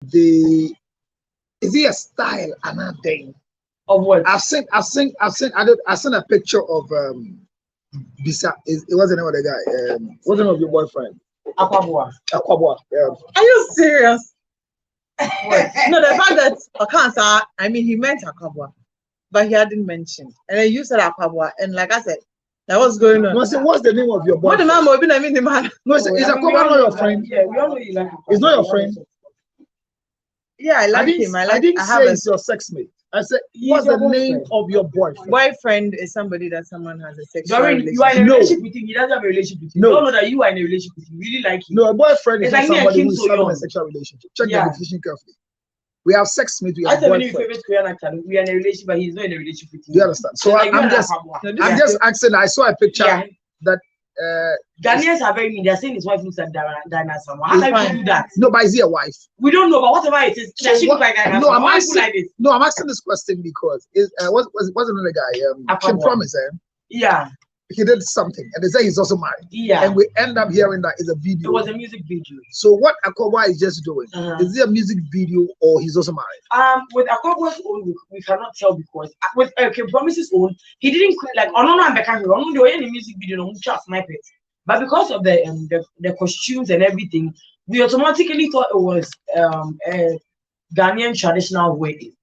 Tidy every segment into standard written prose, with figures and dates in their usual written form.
the is it a style another thing of what? I've seen a picture of Bisa. It was the name of the guy. What's the name of your boyfriend? Akwabua. Akwabua. Yeah. Are you serious? What? No, the fact that Okansa, I mean, he meant Akwabua, but he hadn't mentioned. And then you said Akwabua, and like I said, that was going on. No, say, what's the name of your What the boyfriend? man will be, I mean, the man. No, is Akwabua not your friend? Yeah, we all know you like Akwabua. It's not your friend. Yeah, I like him. I didn't say it's your sex mate. I said, what's the name of your boyfriend? Boyfriend is somebody that someone has a sexual Doreen, relationship. you are in a relationship with him. He doesn't have a relationship with you. No. You don't know that you are in a relationship with him. You really like him. No, a boyfriend is It's not like me and somebody Kim who's So having Young. a sexual relationship. Check Yeah. the definition carefully. We have sex mates, we I have said when you boyfriend. favorite Korean actor, we are in a relationship, but he's not in a relationship with you. Do you understand? So Like, I'm you just and Akwabua. No, I'm this just is- asking. I saw a picture Yeah. that Ghanaians are very mean. They're saying his wife looks like Diana Samoa. How can fine. you do that? no, but is he a wife? We don't know, but whatever it is, So does she look what- like Diana no, Samoa? I'm Why asking- people like this? No, I'm asking this question because what's another guy? Kim Akwabua. Promise. Yeah, He did something, and they say he's also married. yeah. And we end up hearing that it's a It video. was a music video. So what Akwabua is just doing, Uh-huh. is it a music video or he's also married? With Akwabua's own, we cannot tell because with Kim Promise's own, he didn't like. Oh no, I'm back here. Oh no, they were in the music video. No, just snipe it. But because of the costumes and everything, we automatically thought it was a Ghanaian traditional wedding.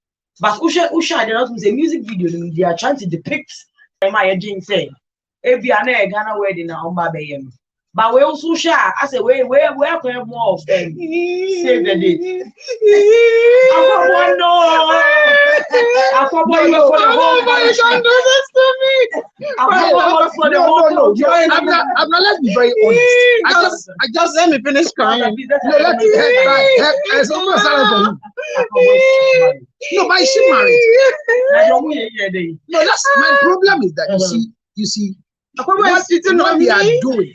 But Usha did not say music video. They are trying to depict my Jane saying, "If you are a Ghana wedding, I'm baby." But we also share. I say, where have more of them? Save the date. Akwabua, no. Akwabua, No, for the whole country. do this to me. Akwabua for the whole No. country. I'm not. Let's be very honest. I just Let me finish crying. no. Let's it's almost silent for you. No, but is she married? No, that's my problem is that you see Akwabua is cheating what on they are me. doing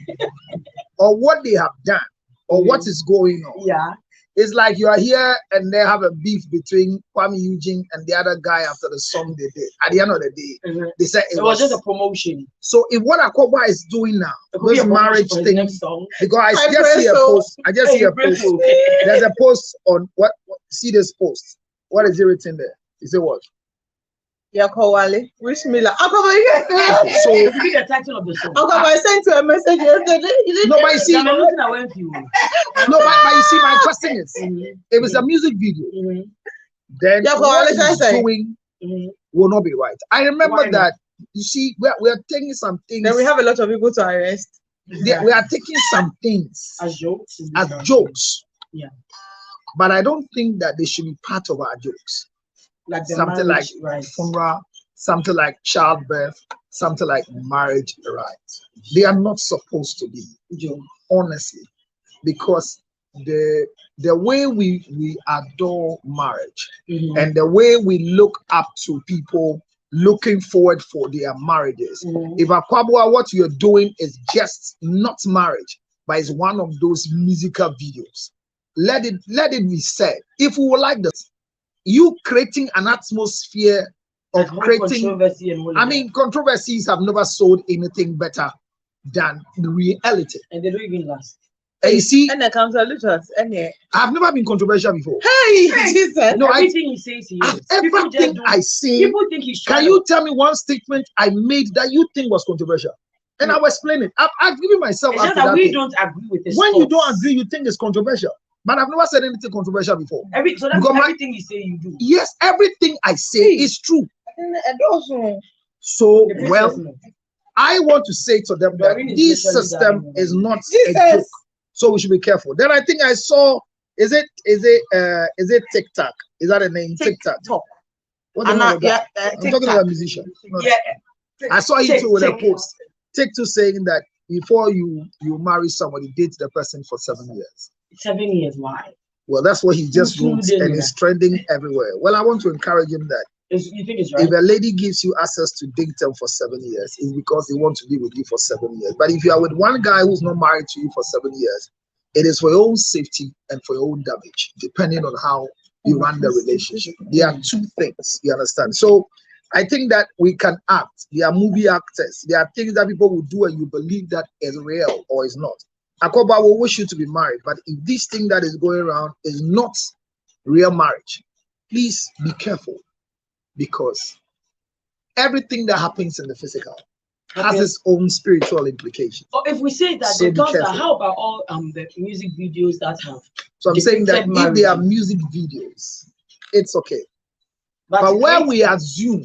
or what they have done or what is going on. Yeah. It's like you are here and they have a beef between Kwame Eugene and the other guy after the song they did. At the end of the day, they said It was just a promotion. so if what Akwabua is doing now, It could be this a promotion marriage for his thing, next song. because I I just pray see a so. post. I just see a Pray post. so. There's a post on what see this post. What is it written there? Is it what? Yakowale, wish me luck. Akwabua, So It could be the title of the song. I sent you a message yesterday. no, but you see, I'm no, looking at when you. but you see, my question is, if it's a music video, then Yeah, but what what he's I say? doing will not be right. I remember Why not? that. You see, we're taking some things. Then we have a lot of people to arrest. we are taking some things As jokes. as jokes. Yeah. But I don't think that they should be part of our jokes. Like the Something like marriage rights. funeral, something like childbirth, something like marriage rights. They are not supposed to be, Joke. honestly, because the way we adore marriage and the way we look up to people looking forward for their marriages. If Akwabua, what you're doing is just not marriage, but it's one of those musical videos. Let it be said. If we would like this, you creating an atmosphere of Like creating. controversy and all I of mean, controversies have never sold anything better than the reality. that. And they don't even last. And you see, And the council Lutus. And I've never been controversial before. hey, Jesus. No, Everything he says he is. People just everything don't. I say. People think he's Can you tell me one statement I made that you think was controversial? And I will explain it. I've given myself It's up just to that that we thing. don't agree with this. When you don't agree, you think it's controversial. But I've never said anything controversial before. So that's Because everything you say you do. Yes, everything I say is true. And also, So, The well, businessman. I want to say to them that Doreen is this literally system dying. is not a Jesus. joke. So we should be careful. Then I think I saw, is it TikTok? Is that a name? TikTok. TikTok. What's the name of that? yeah, I'm talking about a musician. Yeah. I saw you too with a Tick. post. TikTok saying that before you marry somebody, date the person for 7 years. 7 years. Why? Well, that's what he just Who wrote, did and that? it's trending everywhere. Well, I want to encourage him that You think it's right? if a lady gives you access to date them for 7 years, it's because they want to be with you for 7 years. But if you are with one guy who's not married to you for 7 years, it is for your own safety and for your own damage, depending on how you run the relationship. There are two things, you understand? So I think that we can act. There are movie actors. There are things that people will do and you believe that is real or is not. Akwabua will wish you to be married, but if this thing that is going around is not real marriage, please be careful, because everything that happens in the physical has its own spiritual implications. Or if we say that, So they be thought that, careful. how about all the music videos that have? So I'm saying that depicted if they are marriages? music videos, it's okay. But it where creates- we assume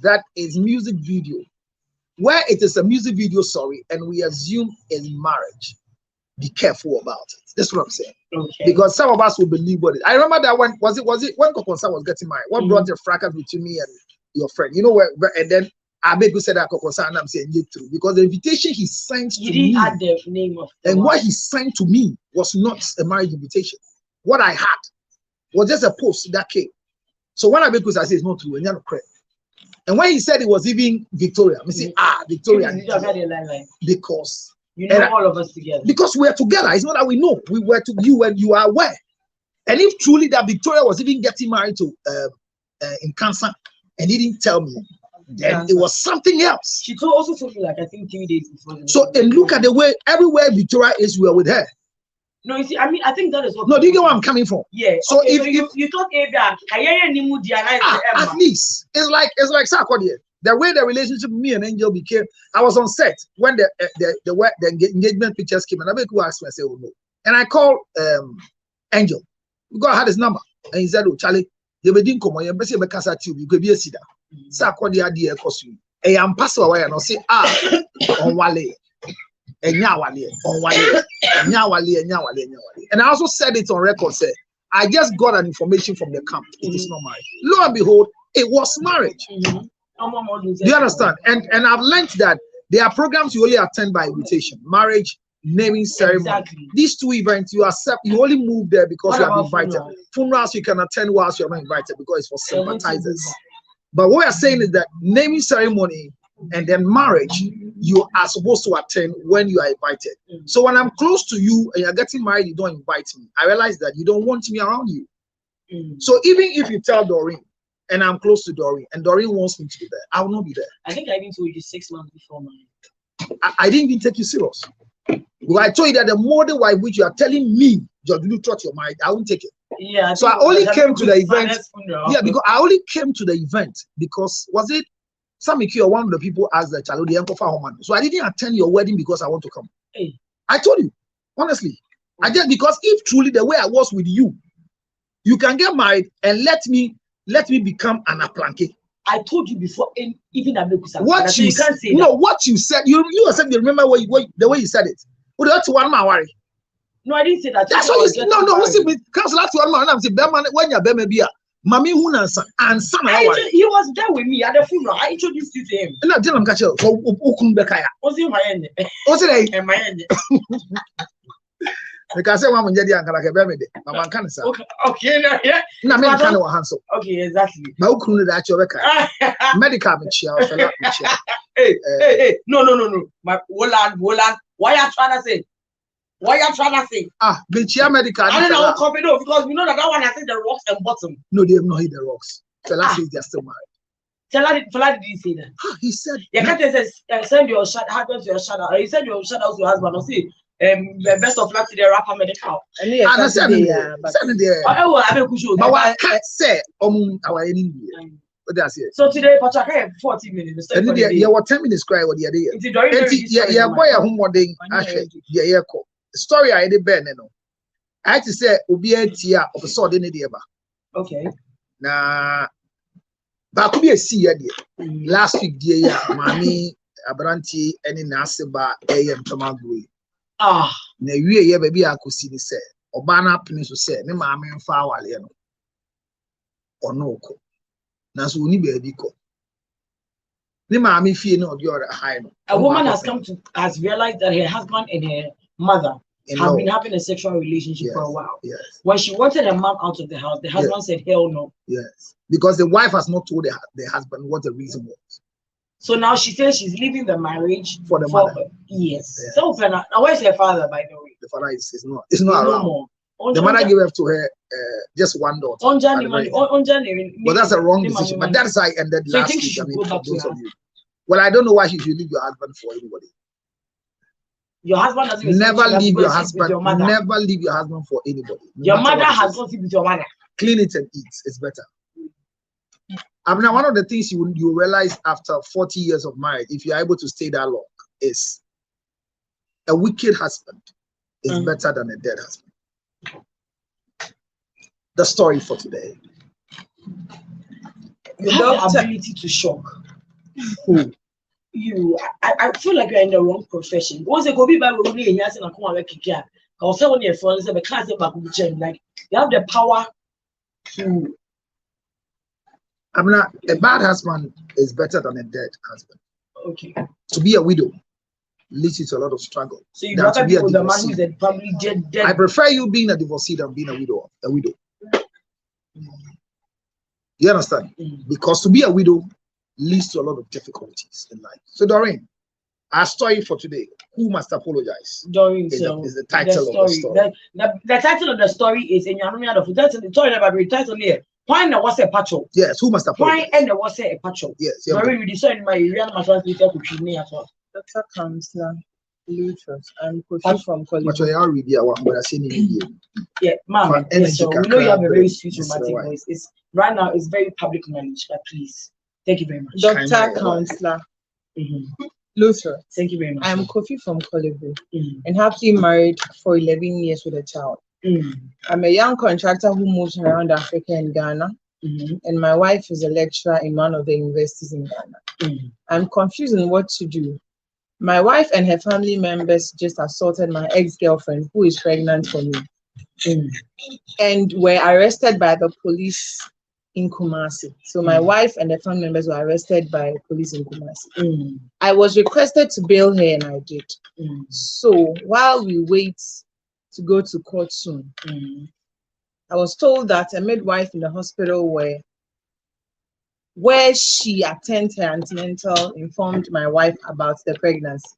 that is music video, where it is a music video, sorry, and we assume is marriage, be careful about it. That's what I'm saying. Okay. Because some of us will believe what it. I remember that when was it when Kokonsa was getting married? What brought the fracas between me and your friend? You know where and then Abeku said that Kokonsa, and I'm saying you through, because the invitation he sent to You didn't me add the name of the and one. what he sent to me was not a marriage invitation. What I had was just a post that came. So when Abeku said it's not true, and you're not correct. And when he said it was even Victoria, I say, Victoria, because you know all of us together. Because we are together. It's not that we know. We were to you and you are aware. And if truly that Victoria was even getting married to in cancer and he didn't tell me, then it was something else. She also told me, like, I think 3 days before. So and look at the way everywhere Victoria is, we are with her. No, you see, I mean, I think that is what. No, do you get where I'm coming from? Yeah. So okay, if you thought at least it's like Sarkodie. The way the relationship me and Angel became, I was on set when the engagement pictures came, and I asked me, I said, oh no. And I called Angel. God had his number, and he said, oh Charlie, you didn't come on, you better be casa to you could be a cedar. Sarkodie idea cost you. I am passing away and I say, on Wale. And I also said it on record, say, I just got an information from the camp. It is not marriage. Lo and behold, it was marriage. Do you understand? And I've learned that there are programs you only attend by invitation. Marriage, naming ceremony. Exactly. These two events you accept, you only move there because What you are about invited. funeral? Funerals you can attend whilst you're not invited because it's for sympathizers. But what we are saying is that naming ceremony and then marriage, you are supposed to attend when you are invited. So when I'm close to you and you're getting married, you don't invite me. I realize that you don't want me around you. So even if you tell Doreen, and I'm close to Doreen, and Doreen wants me to be there, I will not be there. I think I even told you 6 months before mine. I didn't even take you serious. Because I told you that the model by which you are telling me, George, you thought you're married, I won't take it. Yeah. So I only came to the event. Yeah, because I only came to the event because was it Samiki or one of the people asked the child, the uncle for home. So I didn't attend your wedding because I want to come. Hey. I told you, honestly. I did because if truly the way I was with you, you can get married and let me become an aplanke. I told you before, even what you can't say no, what you said, you said you remember the way you said it. Well, that's one man worry. No, I didn't say that. That's what you said. No, listen, because last one man, I'm saying, when you're baby, Mami Hunansa and son. He was there with me at the funeral. I introduced you to him. And I didn't catch you. Was he my end? What's it? My end. Because I want to get the baby. Mama can say. Okay, yeah. No, I'm kind of handsome. Okay, exactly. But who couldn't that your medical chair? Hey, no. My Woland. Why are you trying to say? Benchia medical. I don't know copy no, because we know that one has the rocks and bottom. No, they have not hit the rocks. Fela says they're still married. Fela didn't say that. He said. You can't send your husband to your shadow. He said your shadow to your husband. Or say, best of luck to the rapper medical. And I said it. But I can't say our enemy. So today, Patrick, I have 40 minutes. And you were 10 minutes cry what you're there. Yeah, boy, a home wedding. Yeah, story I did Ben. I had to say, Ubia Tia of a sword in the Diaba. Okay. Now, but could be a see last week, dear, Mammy, Abranti, any Nasiba, A.M. Tomagui. Na we baby, I could see the say, or Bana Peninsula say, no mammy and Fowl, or no. Nasu ni baby ko. Ni maami fie no odi ora high no. A woman has realized that her husband and her mother have been having a sexual relationship for a while. Yes. When she wanted her mom out of the house, the husband said, "Hell no." Yes. Because the wife has not told the husband what the reason was. So now she says she's leaving the marriage for the mother. Yes. Yeah. So now where's her father, by the way? The father is not around. No more. The mother gave birth to her just one daughter. On January. But that's a wrong decision. But that's how I ended last week. I mean, for those of you. Well, I don't know why you should leave your husband for anybody. Your husband doesn't never leave your husband. Never leave your husband for anybody. Your mother has got to be with your mother. clean it and eat. It's better. I mean, one of the things you realize after 40 years of marriage, if you're able to stay that long, is a wicked husband is better than a dead husband. The story for today. You have the ability to shock. Who? You, I feel like you're in the wrong profession. Once you go be by when you hear something, come and kick you. Because when you're friends, the class back with change. Like you have the power to. I mean, a bad husband is better than a dead husband. Okay. To be a widow leads you to a lot of struggle. So you rather be with the man who's probably dead. I prefer you being a divorcee than being a widow. You understand? Because to be a widow leads to a lot of difficulties in life. So Doreen, our story for today, who must apologize? Doreen, is the title of the story. The title of the story is in Yanomia of the story about the title here. Why there was a patrol? Yes, who must apologize? Why and there was a patrol? Yes, Doreen, you decided my area must translator could me as well. Dr. Counselor Lucius, I'm Kofi from college. But I already yeah, ma'am. Yes, so we know you have a very sweet romantic voice. It's right now it's very public knowledge, but please, thank you very much. Dr. Counselor Lucius, thank you very much. I'm Kofi from Colibri and happily married for 11 years with a child. I'm a young contractor who moves around Africa and Ghana, and my wife is a lecturer in one of the universities in Ghana. I'm confused on what to do. My wife and her family members just assaulted my ex-girlfriend, who is pregnant for me, and were arrested by the police in Kumasi. So my wife and her family members were arrested by police in Kumasi. I was requested to bail her, and I did. So while we wait to go to court soon, I was told that a midwife in the hospital where she attended her antenatal informed my wife about the pregnancy.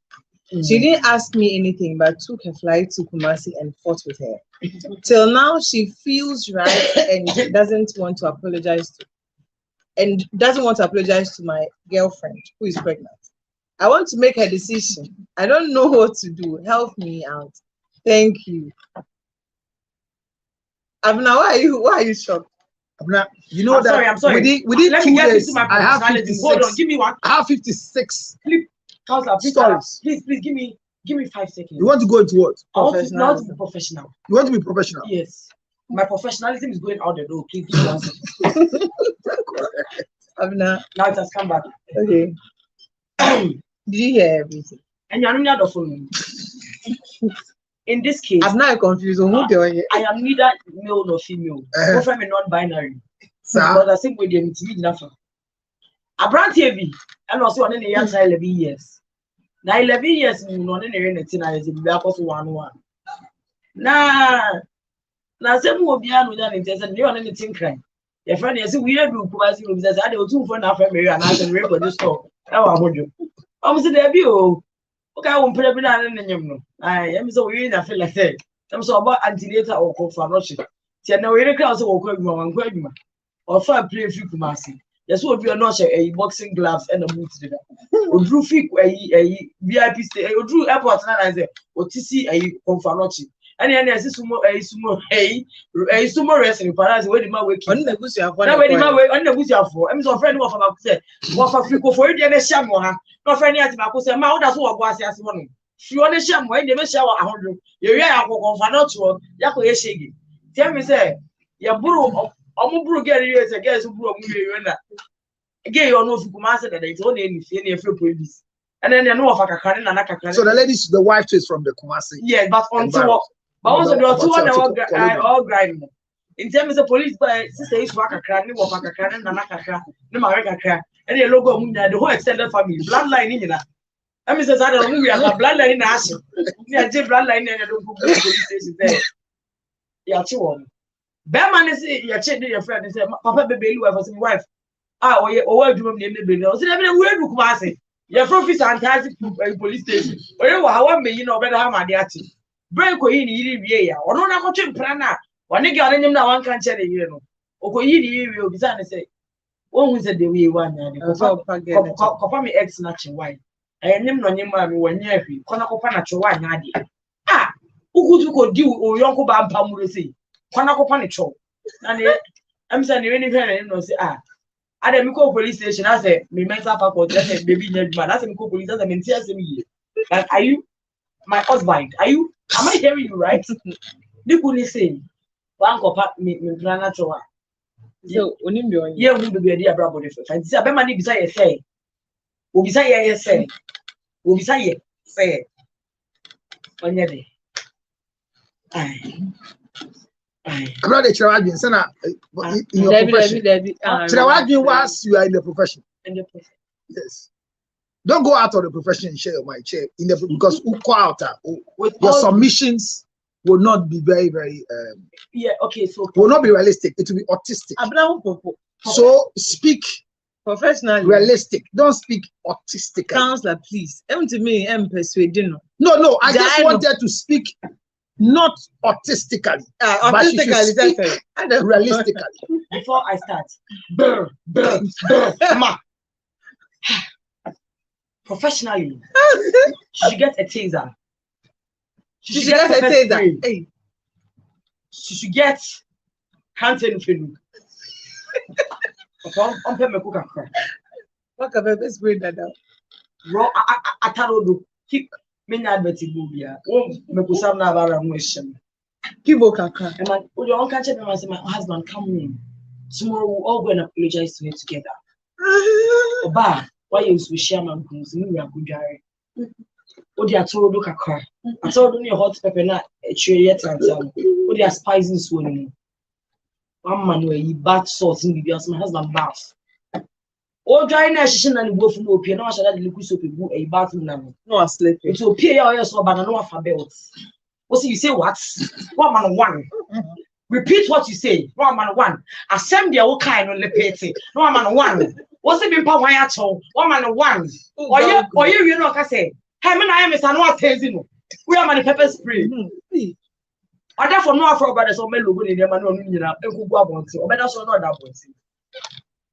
She didn't ask me anything, but took her flight to Kumasi and fought with her. Till now, she feels right and doesn't want to apologize to my girlfriend who is pregnant. I want to make a decision. I don't know what to do. Help me out. Thank you. Abna, why are you shocked? Abna, you know I'm sorry. Within Let 2 me get days, into my I have personality. 56. Hold on, give me one. I have 56 Counselor, please, stories. Please give me 5 seconds. You want to go into what? I want to be professional. You want to be professional? Yes. My professionalism is going out the door. Please give me 1 second. Abna. Now it has come back. Okay. Did you hear everything? And you're not the phone. In this case, I'm not confused. I am neither male nor female. Both of them are non-binary. But I think with them, it's enough. A brand TV, and also on the young 11 years. Now 11 years, no one in the 10 years, we are also 1. Now, some will be on with an intense and you're on anything crime. Your friend is a weird group who has had 2 for an African and I can read the store. How about you? I'm saying, there be okay, I won't put up in an I am so weird. I feel like that. I'm so about antenatal or call for Russia. See, I know you're a class of Quagma or for a play free Kumasi. That's what we are not a boxing gloves and a boots. Or drew feet a VIP stay, or drew airport and I say, or to see a Confanochi. And then there's a sumo wrestling for us. Where did my way? On the bush, on the bush for. I'm so afraid of about say, what for free for it and a shamoha. No friend yet, Marco said, Mount, that's what was as one. If you want a sham, when they may shower 100, you're a Confanocho, Yako Shaggy. Tell me, say, your brew. I'm going to get it against who broke you. Again, you know, Kumasa that it's only any few police. And then you know of a Kakan and a. So the wife is from the Kumasi. Yes, but until but also there are 2 all grinding. In terms of police, by sister is Waka Kran, Waka Kran, and Nakaka, no Maraka, and the logo, the whole extended family, bloodline in that. I mean, I don't know, we have a bloodline in Ash. We are just bloodline and I don't go police station there. Yeah, 2. Bearman is your child, your friend, and said, Papa baby, you have a wife. Or do you name the bill? So, I mean, where do you say? Your profit is fantastic police station. Or how may you know better how my dear. Break in Yiri, or no, I'm watching Prana. One nigga on him now, one can't tell you. Or you will be done say, oh, who's the way one? Copper me ex snatching wine. I am no name when near you. Conacopa natural wine, who could you do or Yonko Bam Pamurisi? Conacopa natural. And I'm saying you any kind of say I then call police station. I say me mental faculty. I say baby need man. I say me call police. I say me tell me. Like, are you my husband? Are you? Am I hearing you right? You couldn't say one copy me plan at all. So only me on Yeah, we be a bravo. And see, I bet money beside say. We beside ye say. We beside ye say. On your day. Brother Chiradin, Sana, in your profession. Chiradin, whilst you are in the profession. Yes. Don't go out of the profession and share your mind, share in the because your submissions will not be very, yeah, okay, so will not be realistic. It will be autistic. So speak professionally, realistic. Don't speak autistic. Counselor, please. To me, I'm persuading. No. I just wanted to speak not autistically, but you should speak realistically. Before I start, ma. Professionally, she should get a taser. She should get a taser. Hey. She should get hand and film. On pay me cook and cry. What can I spray that down? Raw atarodo. Keep me not betting bubia. Oh, me put some na bara motion. People can cry. And man, oh, your uncle me say my husband come in. Tomorrow we'll all go and apologize to him together. Oba. Why you with Sherman Cruz? You are good guy. Oh, they are told look at car. I told you hot pepper not a tree yet. Oh, they are spices swimming. One man where you bath sauce in the my husband bath. Oh, dry nation and go from OP. No, I shall have liquid soap a bathroom. No, I sleep. It's OP. I saw banana for belts. What you say? What? 1 man 1. Repeat what you say. 1 man 1. Assembly all kind of lepete. 1 man 1. What's it been power at all? 1 man 1. Or you know, I say, hey, man, I am Mr. Noah Tezino. We are many pepper spray. Or therefore, no Afro brothers or Melo in the man, and who go about to, but that's not that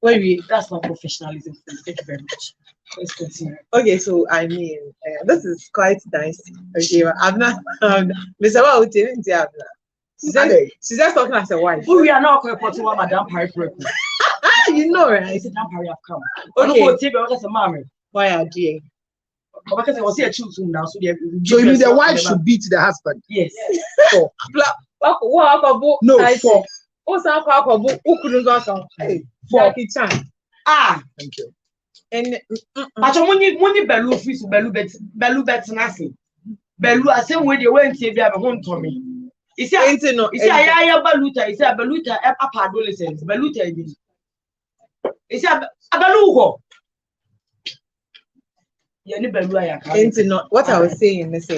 one. That's not professionalism. Thank you very much. Let's continue. Okay, so I mean, this is quite nice. Okay, I'm not, Mr. Wow, she's just talking as a wife. We are not going to Madame Harry. You know, right? I said, Harry, I've come. Okay. Why are you? Because I was here choosing now, so you mean the wife should beat the husband? Yes. For. No, for. Thank you. And but when you bellu fish bellu bet nasi bellu I say when they went to be a home to me. You see, I baluta. You see, a baluta up adolescents. Baluta is. You see, a balugo. What I was saying, as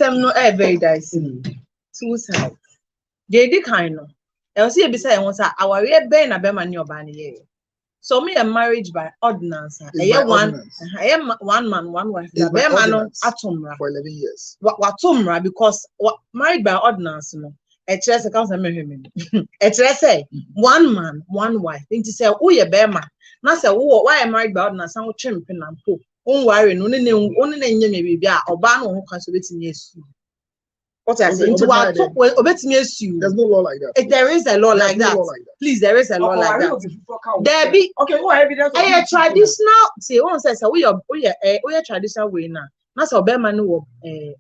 I'm not very dicey. 2 sides. They did kind of. I'll see beside once our real ben a beman your banny. So me a marriage by ordinance. I am 1 man, 1 wife. The beman atomra for 11 years. What tumra because married by ordinance, no. A chess accounts a measurement. A chess say 1 man, 1 wife. Into say, oh, yeah, bear na say why am married by ordinance and chimping and po. Worry, only maybe oba no ho kan so betimi asu. What I say into what obetimi asu. There's no law like that. If there is a law like that. Please, there is a law like that. There be okay, what evidence? A traditional say one says we are traditional way now. Na say obema no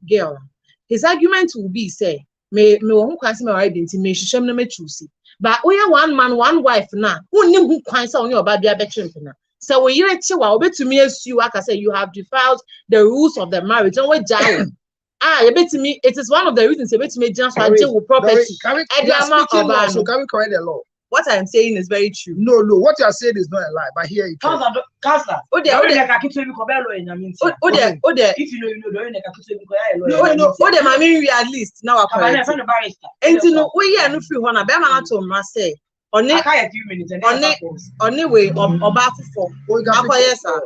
girl. His argument will be say me who can see my right into me shame no me choose. But we are 1 man, 1 wife now. Who knew who can say on your baby abection now. So when you to me as you, like I say, you have defiled the rules of the marriage. And we're dying. You bet to me, it is one of the reasons you bet to me just to deal with property. Can we correct the law? What I'm saying is very true. No, what you are saying is not a lie, but here it comes. Counselor, if you know, you know, I mean, at least now I correct. And you know, we are no free one. I'm not to say. On it, way about for. Yes, sir.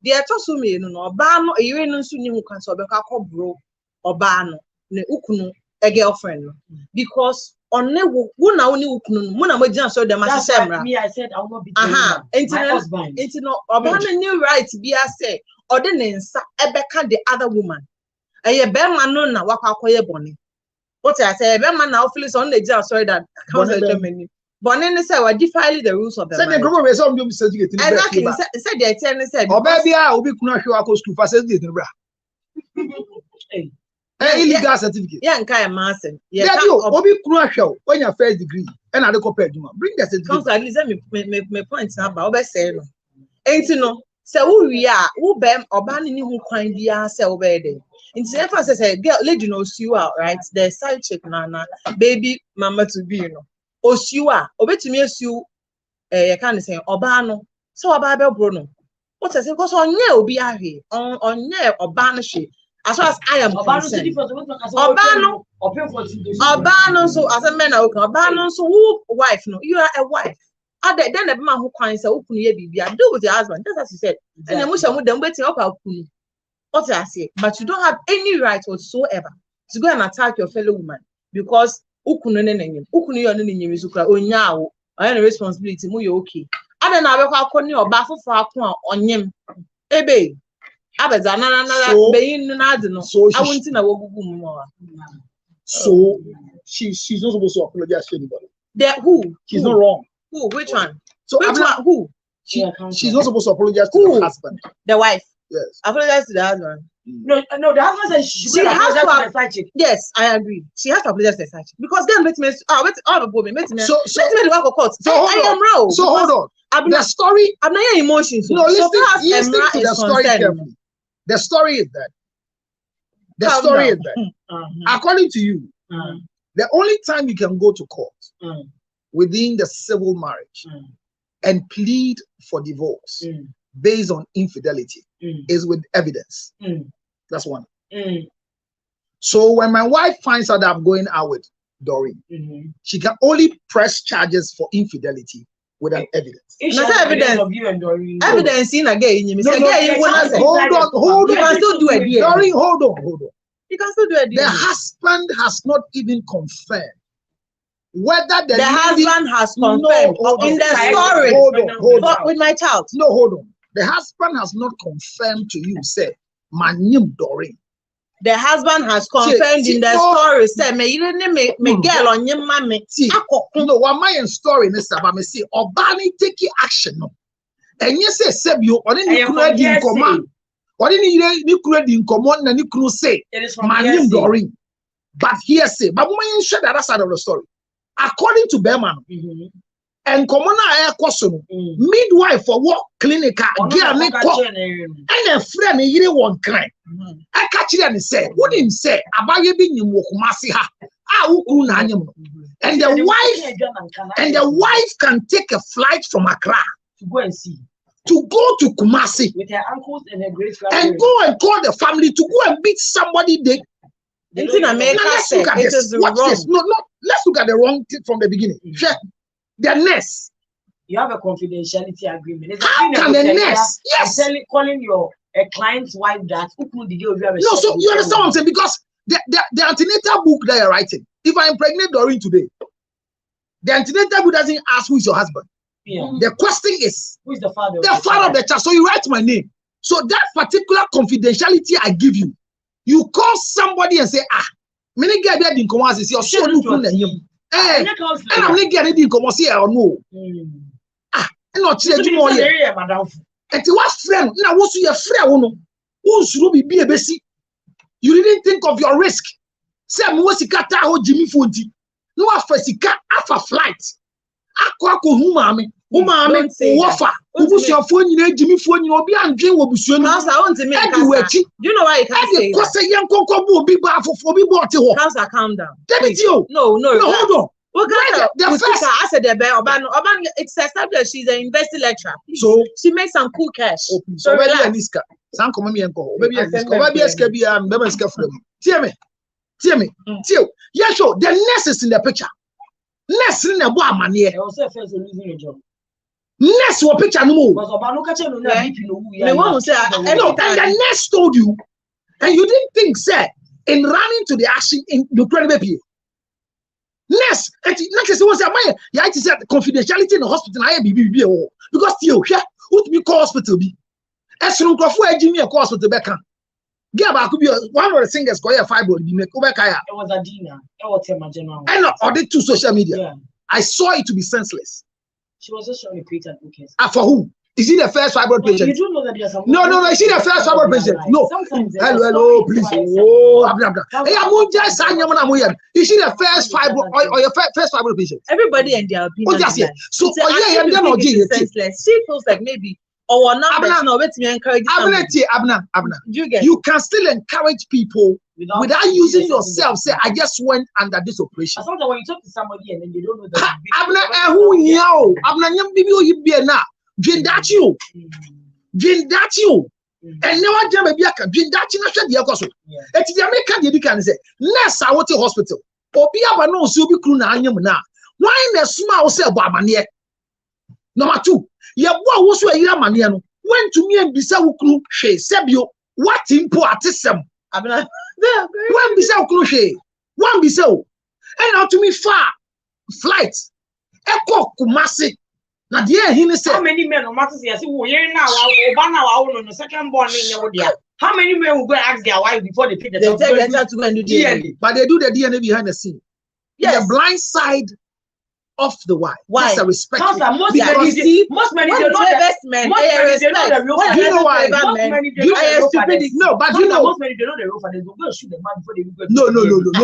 The atosu me no ba no ewe no nso ni hu kan so be ka bro oba no ne ukunu a girlfriend no because on ne wo na woni ukunu no mo na magina so dem asem me I said I will not be my husband enti no oba no new right bi ase ode ne nsa ebeka the other woman eye be ma no na wakwa akoye bone What I say, man now feels on the jail, sorry that council Germany. But then they say we're defiling the rules of the marriage. Exactly. Said the attorney said, oh baby, I will be school facility. Illegal certificate. Yeah, and kind of massive. Yeah, you obi kunu show when your first degree and I go pay you. Bring the certificate. Council, at least me point number. Obe say no. Ain't no. Say we are who bem oba ni hu kwan bia say obe there. In the first say girl lady knows you out, right? The side chick nana baby mama to be, you know. Osiwa obetumi asiu you can say oba no so oba be bro no. What I say because onye obi ahwe onye oba no hwe. As far as I am concerned, Obano, so as a man, Obano, so who wife, no, you are a wife. Then the man who finds a open year be do with your husband, just as you said, and then we shall with them waiting up our kunu. What I say, but you don't have any right whatsoever to go and attack your fellow woman because Ukunu Ukunu Onyao, I have a responsibility, you okay. I don't know how can you baffle for on him. Ebe. So I wouldn't know. So she's not supposed to apologize to anybody. Who? She's not wrong. Who? Which one? So which one? Who? She's not supposed to apologize to the husband. The wife. Yes. Apologize to the husband. No, the husband says she has to apologize to the. Yes, I agree. She has to apologize to the side chick because then let me all the women let me so the work of court. So I am wrong. So hold on. The story. I'm not your emotions. No, listen to the story carefully. The story is that. According to you, the only time you can go to court within the civil marriage and plead for divorce based on infidelity is with evidence. That's one. So when my wife finds out that I'm going out with Doreen, she can only press charges for infidelity with an evidence. Not evidence of you and Doreen. Evidence in again. You hold on. You can still do it. Doreen, hold on. You can still do it. The husband has not even confirmed whether the husband has confirmed in the story. Hold on. With my child. No, hold on. The husband has not confirmed to you, say, my name Doreen. The husband has confirmed in the story, say, me girl on your mommy. No, one my story, Mr. Bama say, Obani take action. No, and you say, Sebio, or any credit in command, or any credit in command, and you could say, my name Doreen. But here say, but when share the other side of the story, according to Berman, and commoner air question, midwife for work clinic, girl make call, and a friend you one crime. I catch it and say, what him say about you being in Wokumasi ha? And the wife can take a flight from Accra to go and see. To go to Kumasi with her uncles and her great and go and call the family to go and beat somebody they. In America, let's look at this. Watch this. No, let's look at the wrong thing from the beginning. The nurse. You have a confidentiality agreement. How can the nurse? Yes. Calling your client's wife that no, so you understand what I'm saying? Because the antenatal book that you're writing, if I impregnate Doreen today, the antenatal book doesn't ask who is your husband. Yeah. The question is who is the father? The father of the child. So you write my name. So that particular confidentiality I give you, you call somebody and say, many guys that didn't come out and say, so you and I'm not getting it come say or no. And not you more here. And to what friend? Now, what's your friend? Who should be a basic? You didn't think of your risk. Say, Mosikata or Jimmy Fonti. No, after Sika, after flight. Aquaco, Humami, Wafa, who was your phone, Jimmy Phone, you'll be on Jim will be soon. I want to make you know why I can't say what's a young cocoa will be bad for me bought to walk. Calm down. No, hold on. The first I said it's established she's an investing lecturer. So she makes some cool cash. So relax. Some come me and go. Maybe Tell me. Yeah, sure. The nurse is in the picture. Nurse in the boy man here. Nurse will picture no more. And the nurse told you, and you didn't think, sir, in running to the action in the credible people. Nurse, next is what I yeah, it is confidentiality in the hospital. I be because you here, what we call hospital be. As soon as you me a hospital back. Get back could be one of the singers called a fibroid. You make over Kaya. It was Adina. It was Tema General. I know, or the two social media. Yeah. I saw it to be senseless. She was just trying to create an okay. For who? Is he the first fibroid patient? You do know that there's some. No. Is he the first fibroid patient? No. Hello, please. Oh, Abna. Hey, I'm just saying, is she the first fibroid or your first fibroid patient? Everybody and their opinion. Oh, just yeah. So, she feels like maybe. Or no, let me encourage Abna. You can still encourage people without using yourself. Say, I just went under this operation. Sometimes when you talk to somebody and then they don't know that. Abna, who yao? Abna, you be na. That you. And never jam a biaka. That you not the akoso. It's the American you can say. Less I want to hospital. Obia no so be crew na anyam na. Why na small say babane? Number 2. Ye boa wo so ayira mane no. When to me and bisa wo kru hwe sebio. What impo atesem. Abna. When bisa wo kru hwe. One bisa wo. And now to me far flight. Eko Kumasi. Now dear he say how many men no matter say we here now oba na wa no second born in your dia. How many men will go ask their wife before they pick the dog? They tell to do DNA. But they do the DNA behind the scene. Yes. The blind side of the wife. Why? That's a respect. Most men don't know the real father. You know why? No, but you know most men don't know the real father. They go shoot the man before they go. No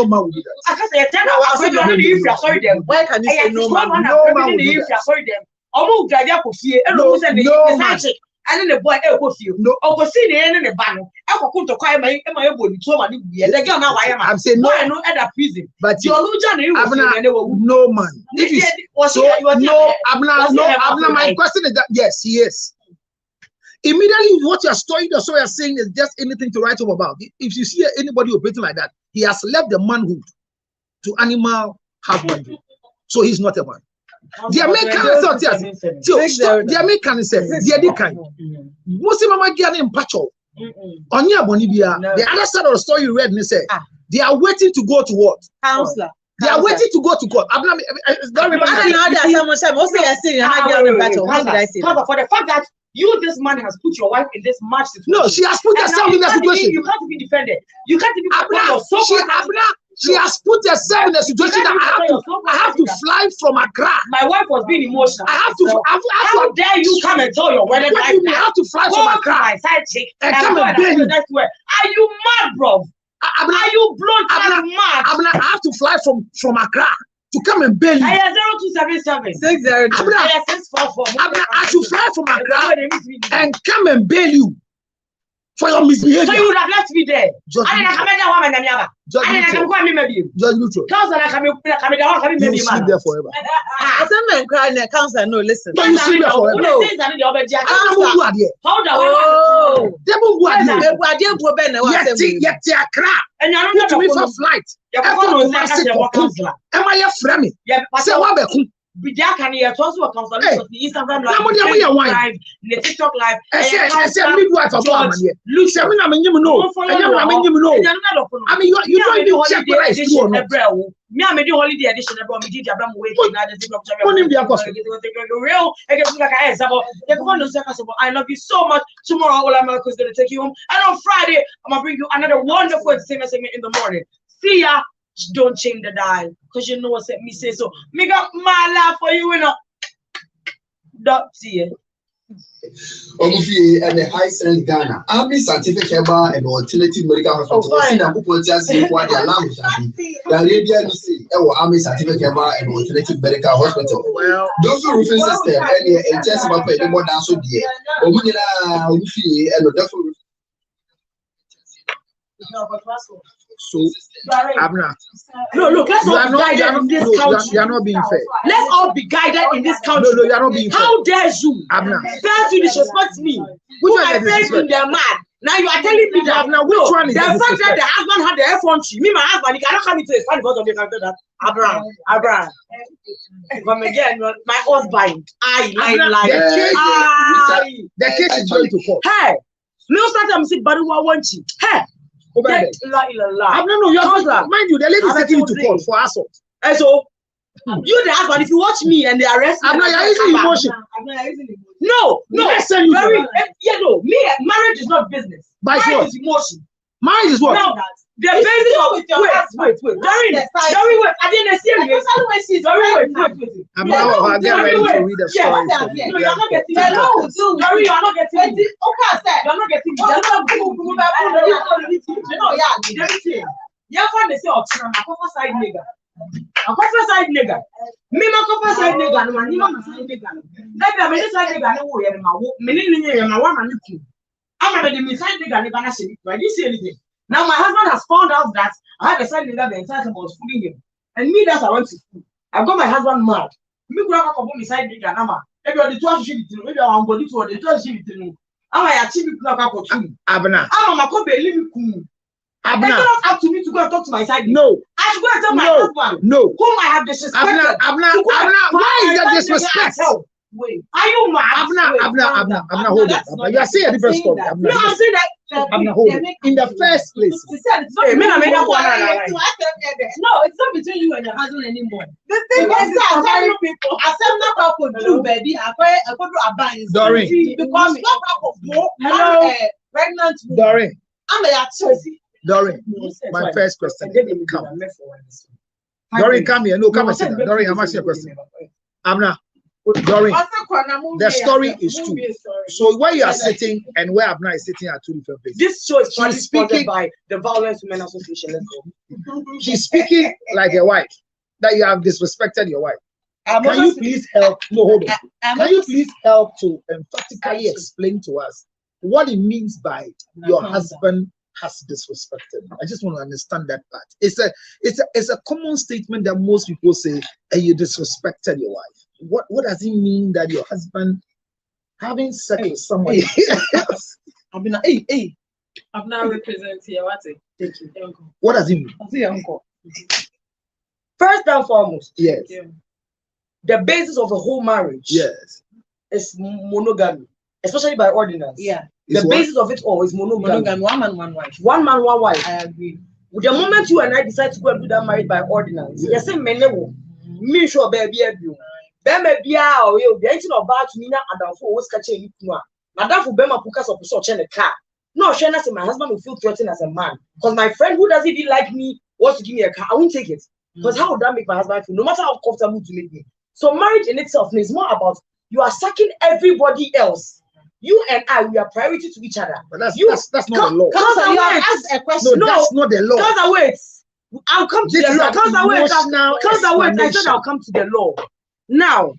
man will do that. I can say sorry them. Why can you say no man? No man will do that. Sorry them. Omo gadia ko fie e no say the and the boy e ko fie no o ko see the end the ban e ko kunto kwa e ma e boli to ma ni buye the girl na why ma I'm saying no at the prison but you oluja na you no man if Abna my question is that yes he is immediately what you're saying is just anything to write home about. If you see anybody operating like that, he has left the manhood to animal husbandry, so he's not a man. The American thought yes. The American said the kind. Most mama giant in Pacho. Onya Bonibia. The other side of the story you read me say they are waiting to go to what? Counselor. They are waiting to go to court. For the fact that this man has put your wife in this match situation. No, she has put herself in that situation. You can't be defended. You can't be She has put herself in a situation that I have to fly from Accra. My wife was being emotional. How dare you come and tell your wedding wife that? I have to fly from Accra. My side chick and come and beg you. Are you mad, bro? Are you blown mad? I have to fly from Accra to come and bail you. I have 0277 602. I should fly from Accra and come and bail you for your misbehavior. So you would have left me there. Just neutral. You sleep there forever. Some crying there, counselor. No, listen. You sleep there forever. Hold on. Flight. Bidia can hear also a counselor of the Instagram live, the TikTok live. I said midwife of Luke, I mean, you know. I mean, you don't even check what I do. Me, I made the holiday edition about me, did Abraham wait another thing of real. I love you so much. Tomorrow, all America is going to take you home. And on Friday, I'm going to bring you another wonderful entertainment segment in the morning. See ya. Don't change the dial, because you know what me say so. Me got my love for you, you know. Don't see it. And the high send Ghana. Army scientific herbal and alternative medical hospital. The Arabian Sea, Army scientific herbal and alternative medical hospital. Well, those who roofing system and just about the more than so dear. So, Abna. No, look, let's all be guided in this country. You are not being fair. Let's all be guided in this country. No, you are not being fair. How dare you? Abna. Dare you disrespect me? Who I raised in their man. Now you are telling me that now which one is the fact that the husband had the F1 me, my husband, he cannot come into his family because of the fact that Abraham. Come again, my husband. The case is going to court. Hey, no start sit but who want you. Hey. No, mind you, the lady is taking you to court for assault. And so, you the husband, if you watch me and they arrest me, I'm not using emotion. No, me, marriage is not business. By marriage is emotion. Marriage is what? Now, the basis of wait. During wait. I didn't see you. Wait. I'm now get ready to read the story. No, you're not getting it. During, you're not getting it. Okay, you're not getting it. You're find the same option. I'm a couple side nigga. Me, my couple side nigga. No, I'm side nigga. Maybe I'm a side nigga. No, you're my one man. I'm a side nigga. I didn't see anything. Now my husband has found out that I have a side nigga the entire time I was fooling him. And me, that I went to school. I got my husband mad. Me go up my side nigga. Maybe on the 12 shit, maybe I'm body to the 12 shit. I'm a achieve Abna. I'm a couple living cool. It's not up to me to go and talk to my side. No. I should go and tell my husband. No. Whom I have disrespected. Abna, why is that disrespect? Wait, are you mad? Abna, hold on. You are saying a different story. No, I'm saying that. Abna, hold on. In the first place. No, it's not between you and your husband anymore. The thing is that married people, I said not for two, baby. I go to a bank. Doreen. Because pregnant. Doreen. I'm a choice. Doreen, my first question. Come. Doreen, come here. No, come and sit down. Doreen, I'm asking a question. Abna, Doreen, the story is true. So where you are sitting and where Abna is sitting are two different places. This show is sponsored by the Violence Women Association. She's speaking like a wife, that you have disrespected your wife. Can you please help? No, hold on. Can you please help to emphatically explain to us what it means by your husband has disrespected? I just want to understand that part. It's a common statement that most people say, hey, you disrespected your wife. What does it mean that your husband having sex with someone else? I've been hey. I've now represented here. What's it? Thank you. What does it mean? First and foremost, yes. The basis of a whole marriage, yes, is monogamy, especially by ordinance. Yeah. The basis of it all is monogamy. One man, one wife. One man, one wife. I agree. With the moment you and I decide to go and do that marriage by ordinance, yes, me sure baby you. Bema bia or you the engine of bad to me and for always catching you. Madam for Bema Pukas of such in a car. No, Shana say my husband will feel threatened as a man. Because my friend who doesn't even like me wants to give me a car. I won't take it. Because how would that make my husband feel? No matter how comfortable to make me. So marriage in itself is more about you are sucking everybody else. You and I, we are priority to each other. But that's not the law. Ask a question. No, that's not the law. I'll come to the law. I said I'll come to the law. Now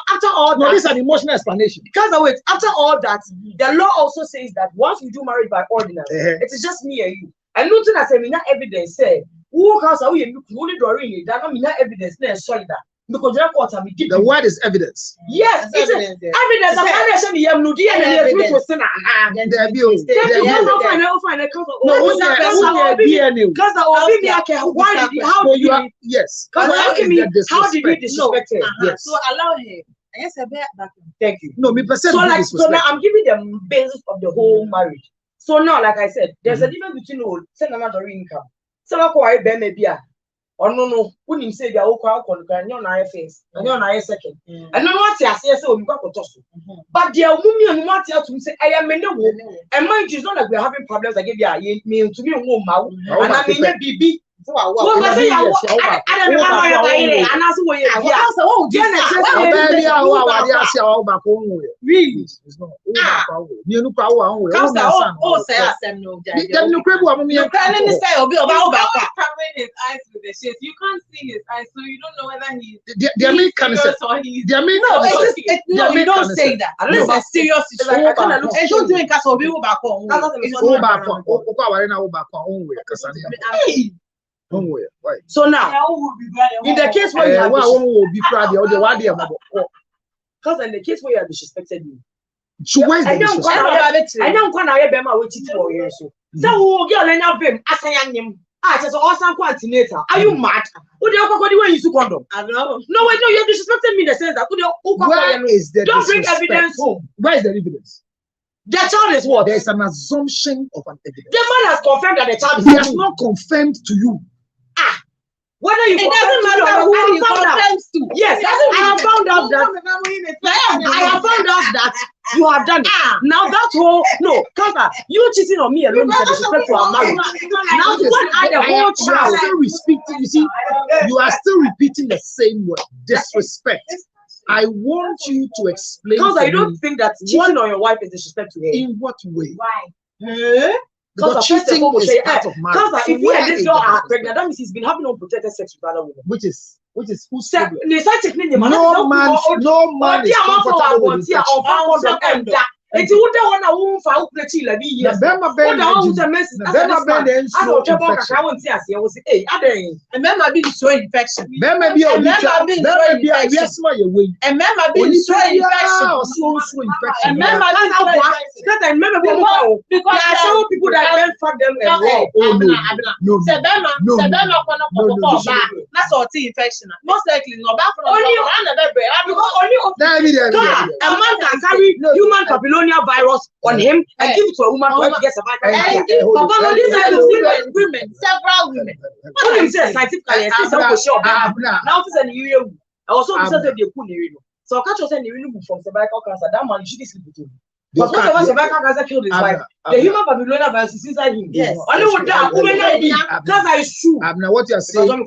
after all that, this is an emotional explanation. After all that, the law also says that once we do marriage by ordinance, it is just me and you. And nothing as a mina evidence say who comes away and look only Doreen, that no mina evidence there solid that. Because the word is evidence. Yes, it's evidence. Yes. How did you disrespect her? So allow him. Yes, thank you. No, so now I'm giving the basis of the whole marriage. So now, like I said, there's a difference between all income. So or no, wouldn't say the old crowd and you're not face, and you're not second. And no what I say, so we got to toss. But the woman and what else to say, I am in the womb. And mind you, it's not like we're having problems. I give you me to be a woman, and I mean, a BB. You can't see his eyes, so you don't know whether he's no, you don't say that. Unless it's a serious situation. And don't do it because of you back home. So now, in the case where you have because in the case where you have disrespected me, I don't want to wait 4 years. So who girl and your babe asking him? Just awesome coordinator. Are you mad? Who the fuck when you condom? No, wait, no, you have disrespected me in the sense that don't bring evidence home. Where is the evidence? The child is what? There is an assumption of an evidence. The man has confirmed that the child he has not confirmed to you. Whether you it doesn't matter who you confess to. Yes, I have found out that you have done it. Now that's whole Kaka, you cheating on me alone is a disrespect to our marriage. Now what are the whole You are still repeating. You see, you are still repeating the same word. Disrespect. I want you to explain. Because I don't think that cheating on your wife is disrespect to her. In what way? Why? Because cheating is part of marriage. Because if you and this girl are pregnant, that means he's been having unprotected sex with other women. Which is whose No man is comfortable with infection. It's who the one who found the chill and years. Remember Ben I was hey, remember being so infection. Remember being so infection. Because there are some people that don't fuck them and that's all infection. Most likely no back from a man can carry human papilloma virus on him and give it to a woman who gets a virus. Women, several women. What do you say scientifically? Now this is a new. I also said they put so catch us and you from cervical cancer. That man should sleep with him. But once cervical cancer killed his wife, the human papilloma virus is inside him. Yes. Only with that, that is true. Now what you are saying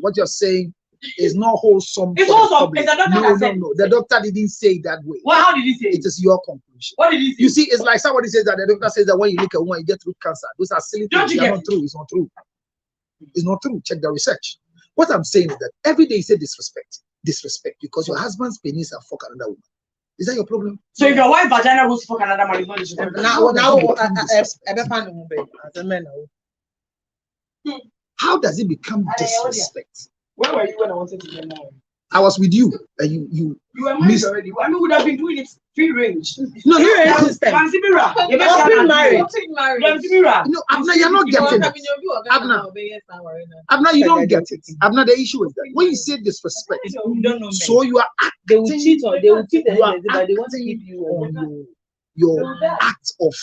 what you're saying is not wholesome. It's wholesome. It's the doctor that said. No. The doctor didn't say it that way. Well, how did he say it? It is your conclusion. What did he say? You see, it's like somebody says that the doctor says that when you look at a woman, you get root cancer. Those are silly things. They are not true. It's not true. It's not true. Check the research. What I'm saying is that every day you say disrespect, because your husband's penis are fuck another woman. Is that your problem? So if your wife's vagina goes to fuck another man, it's not disrespect. How does it become disrespect? Where were you when I wanted to get married? I was with you, and you were married already. I mean, would have been doing it free range. No, you're married. No, Abna, you're not getting it. Abna, you don't get it. Abna, the issue is that when you say disrespect, so you are acting. They will cheat on. They will cheat on. But they want to keep you on your act of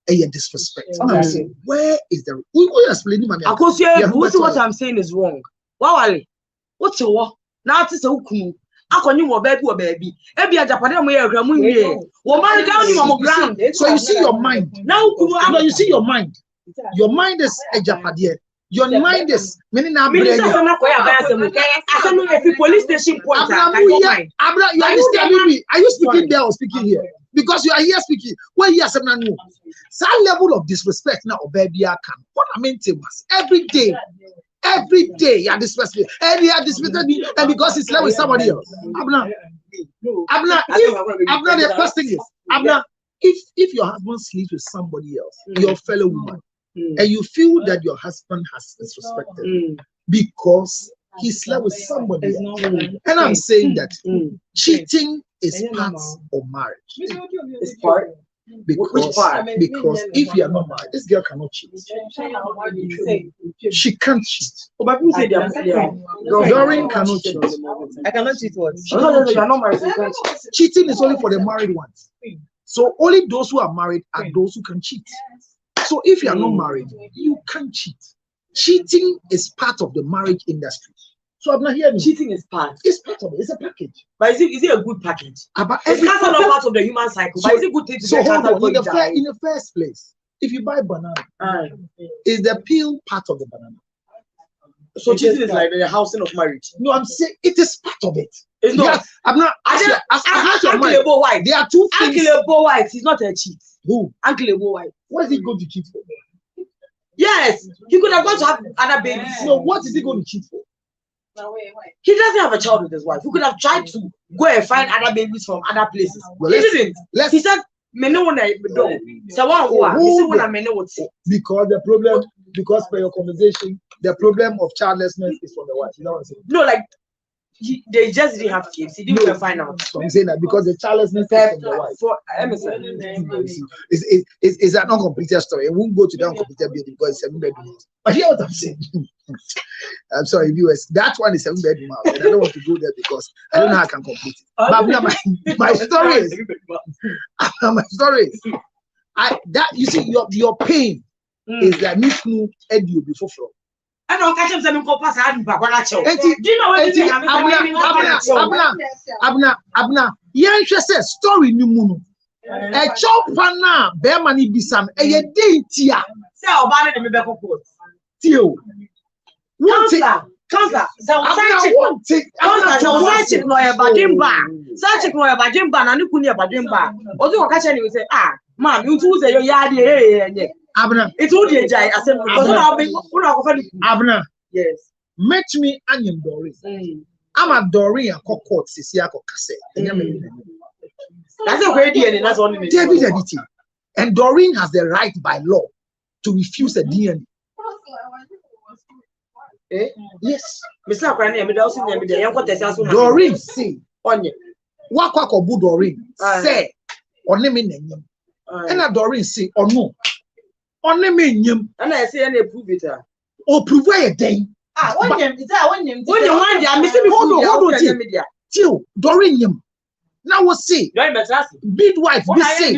disrespect. I'm saying, where is the? We explain it. What I'm saying is wrong. Wow, what's your war? Now it's a cool. I can you baby. Every Japan way a gramu. Woman down on ground. So you see your mind. Now you see your mind. Your mind is a Japadia. Your mind is meaning now. Police station point. Abra, you understand me? Are you speaking there or speaking here? Because you are here speaking. When you are saying some level of disrespect now, baby, I can. What I mean to us every day you are disrespecting, and you are disrespecting me, and because he's left with somebody else. Abna, the first thing is, Abna, if your husband sleeps with somebody else, your fellow woman, and you feel that your husband has disrespected because he slept with somebody else, and I'm saying that cheating is part of marriage. It's part. Because if you are not married, this girl cannot cheat. She can't cheat. But you say Doreen cannot cheat. I cannot cheat what? Cheating is only for the married ones. So only those who are married are those who can cheat. So if you are not married, you can't cheat. Cheating is part of the marriage industry. So I'm not hearing. Cheating is part. It's part of it. It's a package. But is it a good package? It's not part of the human cycle. But is it good to so hold on. In the first place, if you buy banana, is the peel part of the banana? So cheating is like the housing of marriage. No, I'm saying it is part of it. It's not. Yes, I'm not. Uncle White. There are two things. Uncle White is not a cheat. Who? Uncle White. What is he going to cheat for? Yes, he could have gone to have other babies. So what is he going to cheat for? He doesn't have a child with his wife. He could have tried to go and find other babies from other places. Well, he didn't. He said, because for your conversation, the problem of childlessness is from the wife. You know what I'm saying? No, like they just didn't have kids. He didn't even find out. So I'm saying that because the childlessness is from the wife. For Emerson, it's an uncompleted story. It won't go to the uncompleted building because it's 7-bedroom house. But hear what I'm saying. I'm sorry, viewers. That one is 7-bedroom house, and I don't want to go there because I don't know how I can complete it. But my story is, you see your pain is that Niku Edu before from. I don't catch him some pass. I didn't back. Do you know what Abna, yan says story ni munu. A chopana, bear money bisan, a ye day tia. Say, about it, me court. Tio. Counselor, Sanchik lawyer Badimba, Sanchik lawyer Badimba, and you couldn't Badimba. Although I catch any say, ma'am, you two say your yard, Abna, it's all the jay. I said, Abna, yes. Met me onion Dory. I'm a Dory and court, Sisiako Casse. That's a great deal, and that's only David Edity. And Doreen has the right by law to refuse a DNA. Yes. Mr. Crane, I'm also near the young contestants. Doreen say, on you. Wako bu Doreen say, on the name. And a Doreen say, or no. On the name. And I say, any prove it. Or prove a day. One name, is that one name? When you want, I'm missing hold on, till Doreen. Now we'll see. Midwife, they say,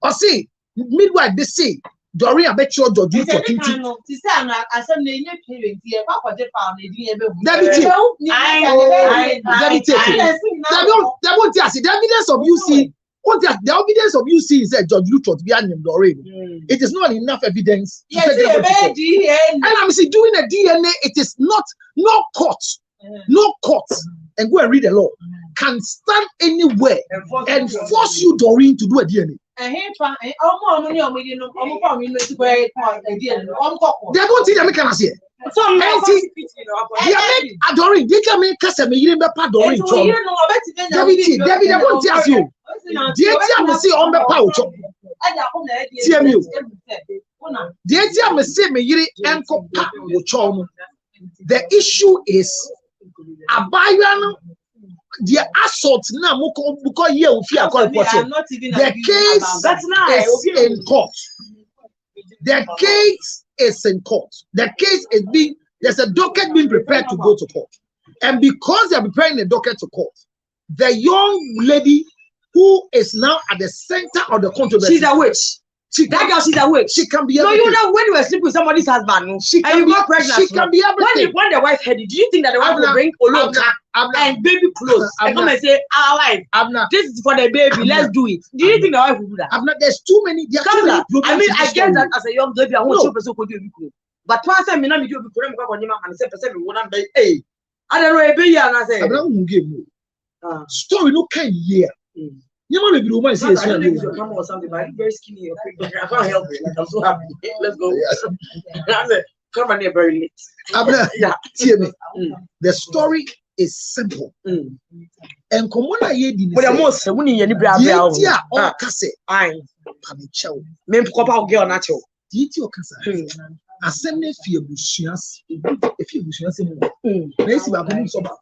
or say, midwife, they say, Doreen, I bet you George you talking to. The evidence of you see, the evidence of you see is that George Luchot behind him, Doreen. It is not enough evidence. And I'm saying doing a DNA, it is not no court. No court, and go and read the law, can stand anywhere and force you, Doreen, to do a DNA. They don't see the mechanism here. Doreen, they can make us a million Doreen. David, they won't tell you. The see on the pouch. TMU. The say me and the issue is Abayan, the assault now, because here we are calling the case is in court. The case is in court. The case is being, there's a docket being prepared to go to court. And because they're preparing the docket to court, the young lady who is now at the center of the controversy. She's a witch. That girl, she's a witch. She can be everything. No, you know when you were sleeping with somebody's husband, she got pregnant. She can be everything. When the wife heard it, do you think that the wife will bring Oloka and baby clothes and come and say, our wife, this is for the baby, let's do it? Do you think the wife will do that? There's too many. I mean, I get that as a young baby, I want to person could do it. But once I mean, I'm doing it, and say, hey, I don't know, a baby, and I say, I don't give you. Story no kind year. You want to be the say come or something, but I'm very skinny. I can't help it. I'm so happy. Let's go. Come on here very late. Yeah, hear me. The story is simple. And come on, I did. But I'm most when you need to be all cassette. I panichow. Men pop girl natural. Did you cassette? I send me fear bushias. If you bushias, let's see about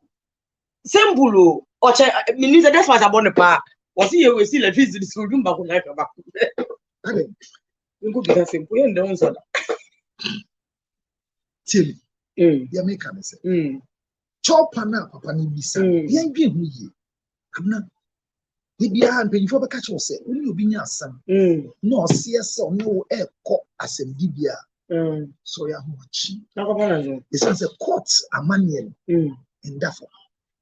Sembulu. Or Minister, that's what I want to park. Was he always still a visit to school? Back when I come back. You could get a simple and don't say. Tim, you make a mistake. Chop and up, Papa Nibisa. Young give me. I'm not. He be a paying for the catch yourself. When you be near some. No, CS or no air court as a Dibia. So ya much. It's a court a manual. And therefore.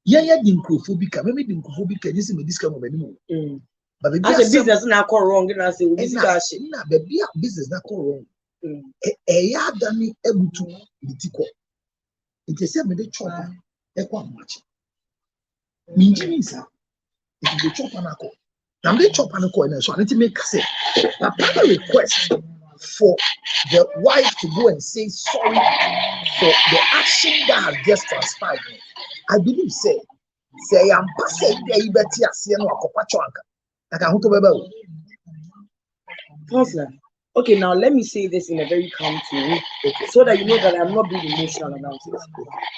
Yeah, dinkophobic. Maybe dinkophobic. This is this kind of anymore. But the business not go wrong. And I say, baby, business not go wrong. Yeah, Danny, able to be tickle. It is a minute chopper. Much. Means it is the chopper. Now they chop and a so I need to make say a request for the wife to go and say sorry for the action that has just transpired. I believe say I'm passing the liberty as you know I can hook up. Counselor, okay, now let me say this in a very calm tone, so that you know that I'm not being emotional about it.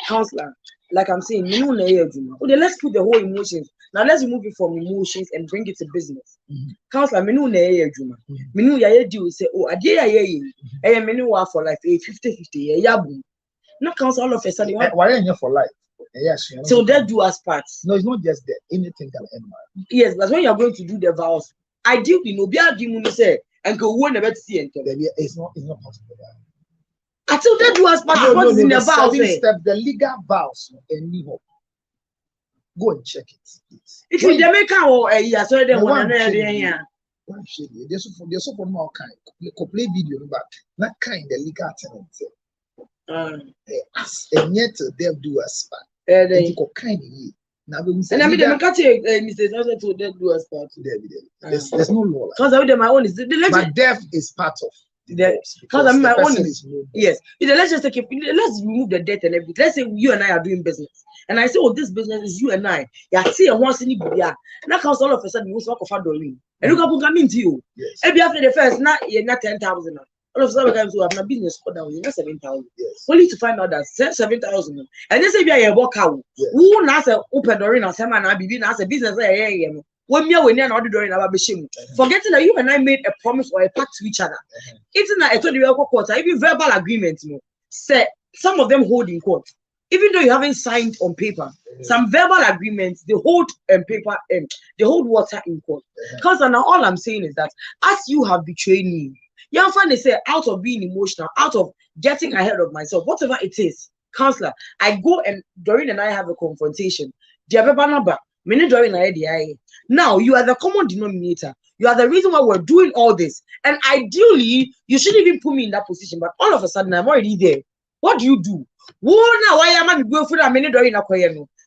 Counselor, like I'm saying, okay, let's put the whole emotions. Now let's remove it from emotions and bring it to business. Counselor, menu you say, oh, a day I menu for life 50-50. No counsel all of a sudden. Why are you for life? Yes. So that do us parts. No, it's not just that. Anything can end. Yes, but when you're going to do the vows, ideally, no be a demon say, and go one about see and It's not possible. until they do as part of what's in the vows. Step, the legal vows, and go and check it. Please. If you Jamaica or a year, so they want to there's so for more kind. Play video back. Not kind the legal tenant. As and yet they'll do us back. They kind of now and I mean, they catch Mr. Johnson to do us part. There's no law. Because I would my own is the but death is part of because I mean my own is yes. Let's just take let's remove the debt and everything. Let's say you and I are doing business, and I say, oh, this business is you and I. Yeah, see, and once in the now comes all of a sudden you work of Doreen, and look up come into you. Maybe after the first, not 10,000. All of a sudden, we have my business put down, 7,000. Yes. Only to find out that 7,000. And they say, we are a walk out. Who not a open door in a seminar, I be as a business. When you're not doing our machine, forgetting that you and I made a promise or a pact to each other. It's not a 20-year court, even verbal agreements. Say some of them hold in court, even though you haven't signed on paper. Some verbal agreements they hold paper and they hold water in court. Because now all I'm saying is that as you have betrayed me. Young fan, they say, out of being emotional, out of getting ahead of myself, whatever it is, counselor, I go and Doreen and I have a confrontation. Now you are the common denominator. You are the reason why we're doing all this. And ideally, you shouldn't even put me in that position. But all of a sudden, I'm already there. What do you do? Why am I going for a minute Doreen?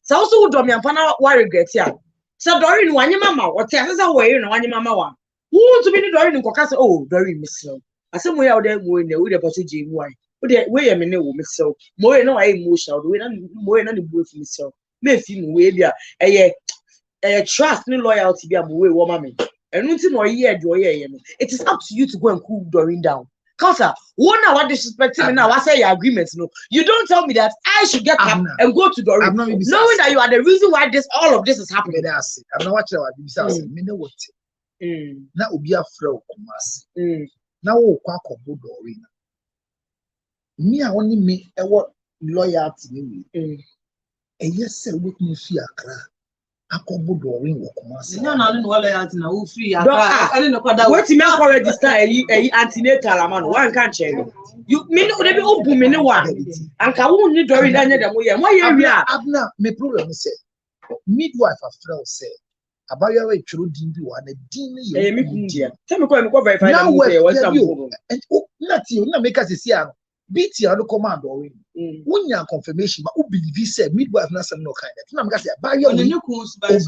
So also do me and pana what regret here. So Doreen, one your mama, what tells us away, one your mama. Who to be Doreen and oh, very miss. I said, we out there with the passage. Why? Wait a minute, miss so. More no, I emotional. We don't more than the boy for myself. May feel way there. A trust, no loyalty, be a way, woman. And nothing more year, joy. It is up to you to go and cool Doreen down. Counselor, one hour disrespecting me now. I say your agreements. No, you don't tell me that I should get up and go to Doreen, knowing that you are the reason why all of this is happening. I'm not watching our business. What? Na obi afra okumasi na wo kwa kobo Doreen me a woni me ewo loyalty ni we yes we me fi akra akobo Doreen okumasi no loyalty na wo free akra any no kwada what me akọ register antenatal man one can check you me no dey be obu me ne wa anka wo ni Doreen anya dem ye mo ye wi a abna me problem say midwife afra say about your way through DB one a DB. Tell me, go verify that and not you, not make us see beat your command or when you confirmation, but who believe he said midwife not some no kind of. I'm going to say, buy your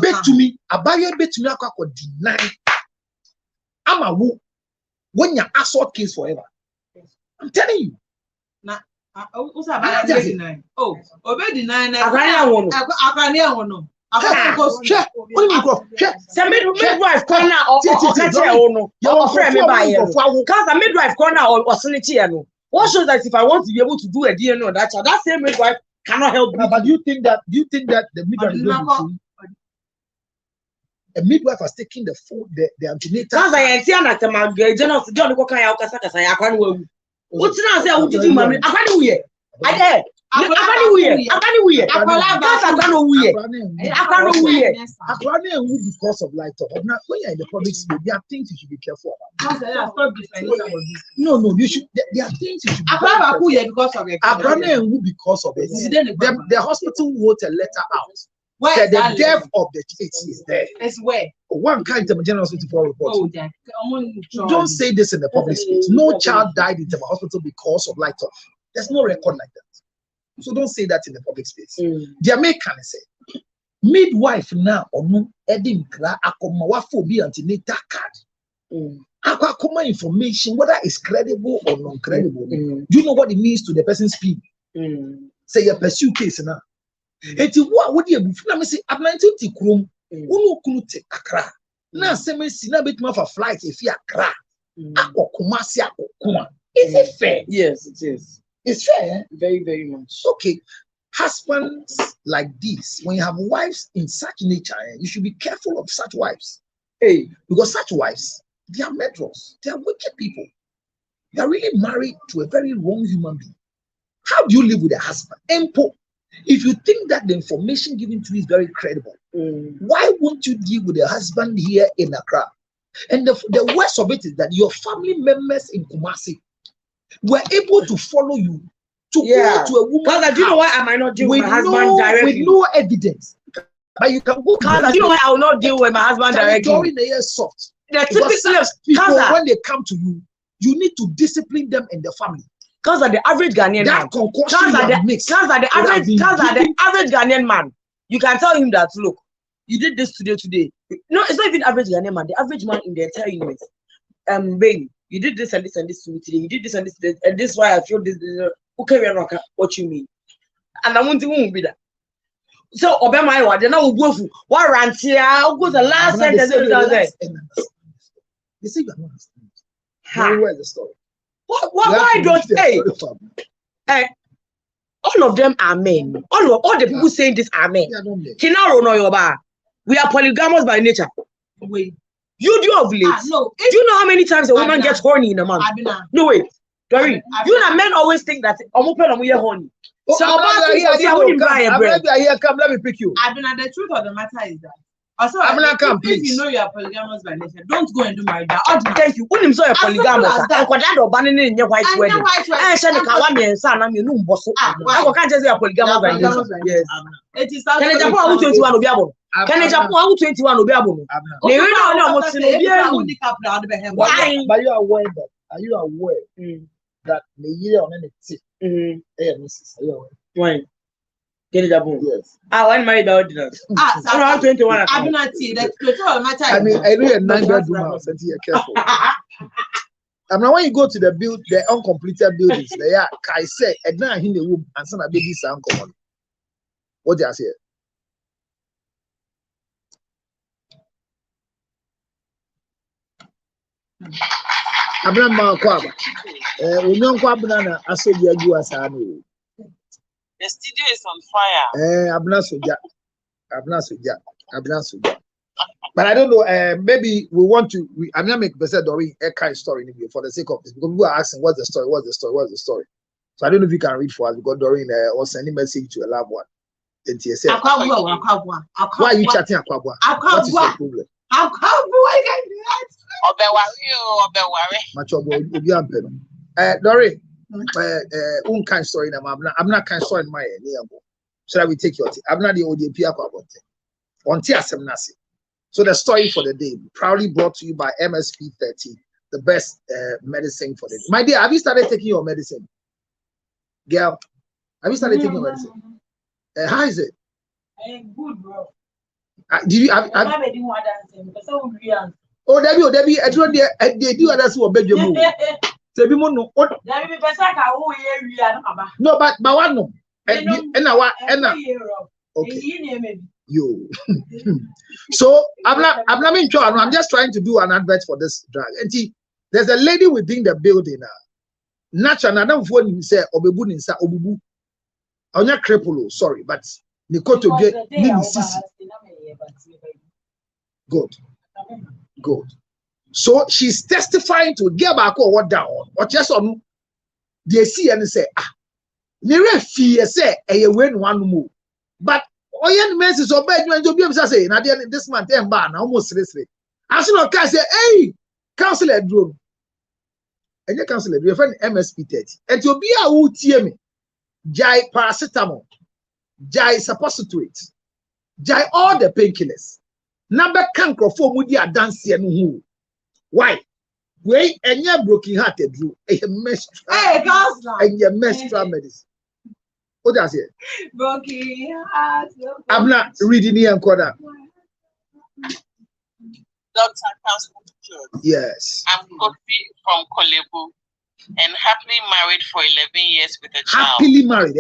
bet to me, a buyer bet to me, I could deny. I'm a woo when you assault case forever. I'm telling you. Now, oh, obey deny. I can't midwife corner or midwife corner or solitary. What shows that if I want to be able to do a DNA on that child, that same midwife cannot help me. But do you think that the midwife is going to a midwife has taken the food, the antenatal? Because I am saying that my general John Kokaya Kasaka, I can't wait. What's now say? What did you mean? I can't wait. I did. I can't wait. Because of light up. Now, when you're in the public space, there are things you should be careful about. No, you should. There are things you should be careful because of it. The hospital wrote a letter out. Where the death of the kids is there. It's where one kind of general hospital report. Don't say this in the public space. No child died in the hospital because of light up. There's no record like that. So don't say that in the public space. The American say midwife now or no edim kra akoma wafo bi antenatal card. Akoma information whether it's credible or non-credible. Do you know what it means to the person's speed? Say you pursue case now. Eti what would you na me say Atlantic krom unu kunu te akra. Na say me si na betuma for flight if you akra. Akokoma si akokoma. Is it fair? Yes, it is. It's fair. Very, very much. Okay. Husbands like this, when you have wives in such nature, you should be careful of such wives. Hey, because such wives, they are murderers. They are wicked people. They are really married to a very wrong human being. How do you live with a husband? Empo, if you think that the information given to you is very credible, why won't you deal with a husband here in Accra? And the worst of it is that your family members in Kumasi were able to follow you to go to a woman. Because do you know why I might not deal with my husband directly? With no evidence. But you can go. Because do you know why I will not deal with my husband directly? During the year soft. The typical people, when they come to you, you need to discipline them and the family. Because the average Ghanaian man. Because the average Ghanaian man. You can tell him that, look, you did this today. No, it's not even average Ghanaian man. The average man in the entire universe. Baby, you did this and this and this to me today. You did this and this today, and this is why I feel this. Okay, we are not what you mean. And I want to be that. So, Obama, what? Then I will go for warrant here. I'll go the last sentence. You see, you are not understanding. Where's the story? Why don't hey? All of them are men. All the people saying this are men. Kinaro no yoba. We are polygamous by nature. Wait. You do of late. No. Do you know how many times a woman gets horny in a month? No wait. Doreen, you know men always think that we are horny. So let me pick you. The truth of the matter is that also, if you know you are polygamous by nature, don't go and do marriage. Thank you. When you say polygamous, I in your white wedding. I said the Kawami and son, I'm your new boss. I can't just say polygamous by nature. Yes. It is. Can I jump out 21 of Yabo? Can I jump out 21 of Yabo? They don't know what's in the Why? But you are aware that? Are you aware that the year on any Why? Get it up. Yes. I want married by ordinance. Around 21. I do not see that. I mean, I really a 9-bedroom house. And you're careful. I mean, when you go to the uncompleted buildings, they are. I say, and now in the room, and some baby sound common. What do you say? Abraham Kwaba. Union Kwabana, I saw you as I know. The studio is on fire. But I don't know. Maybe we want to. I'm not making Doreen a kind story for the sake of this because people are asking, "What's the story? What's the story? What's the story?" So I don't know if you can read for us because Doreen or sending message to a loved one. Why are you chatting Akwabwa? What is the problem? Doreen, kind story. I'm not kind story in my near. Should we take your tea? I'm not the ODP Akwabwa. On Tiasemnasi. So the story for the day, proudly brought to you by MSP 30, the best medicine for the day. My dear, have you started taking your medicine? Girl, have you started taking your medicine? How is it? Good, bro. Did you have oh, Debbie, I told you, they do others who obey your move. No, but one no. Okay. You. So I'm not in charge. I'm just trying to do an advert for this drug. And there's a lady within the building now. Natural, I don't want to say Obebu Ninsa Obubu. I'm not crippled, sorry, but Nikoto get good. Good. So she's testifying to get back or what down or just on they see and say, near fear say a win one move. But Oyen Messi so bad you be able to say, now this man 10 bar almost seriously. I should not say, hey, councillor drone. And your councillor, your friend MSP 30. And to be a who tear me, Jai paracetamol, Jai suppositories, Jai all the painkillers. Number canker for Moody a dance and who. Why? Wait, and you're broken hearted, you a menstrual. Hey, and your menstrual medicine. What does it? I'm not reading here and corner. Dr. Council. Yes. I'm Kofi from Kolebu and happily married for 11 years with a child. Happily married.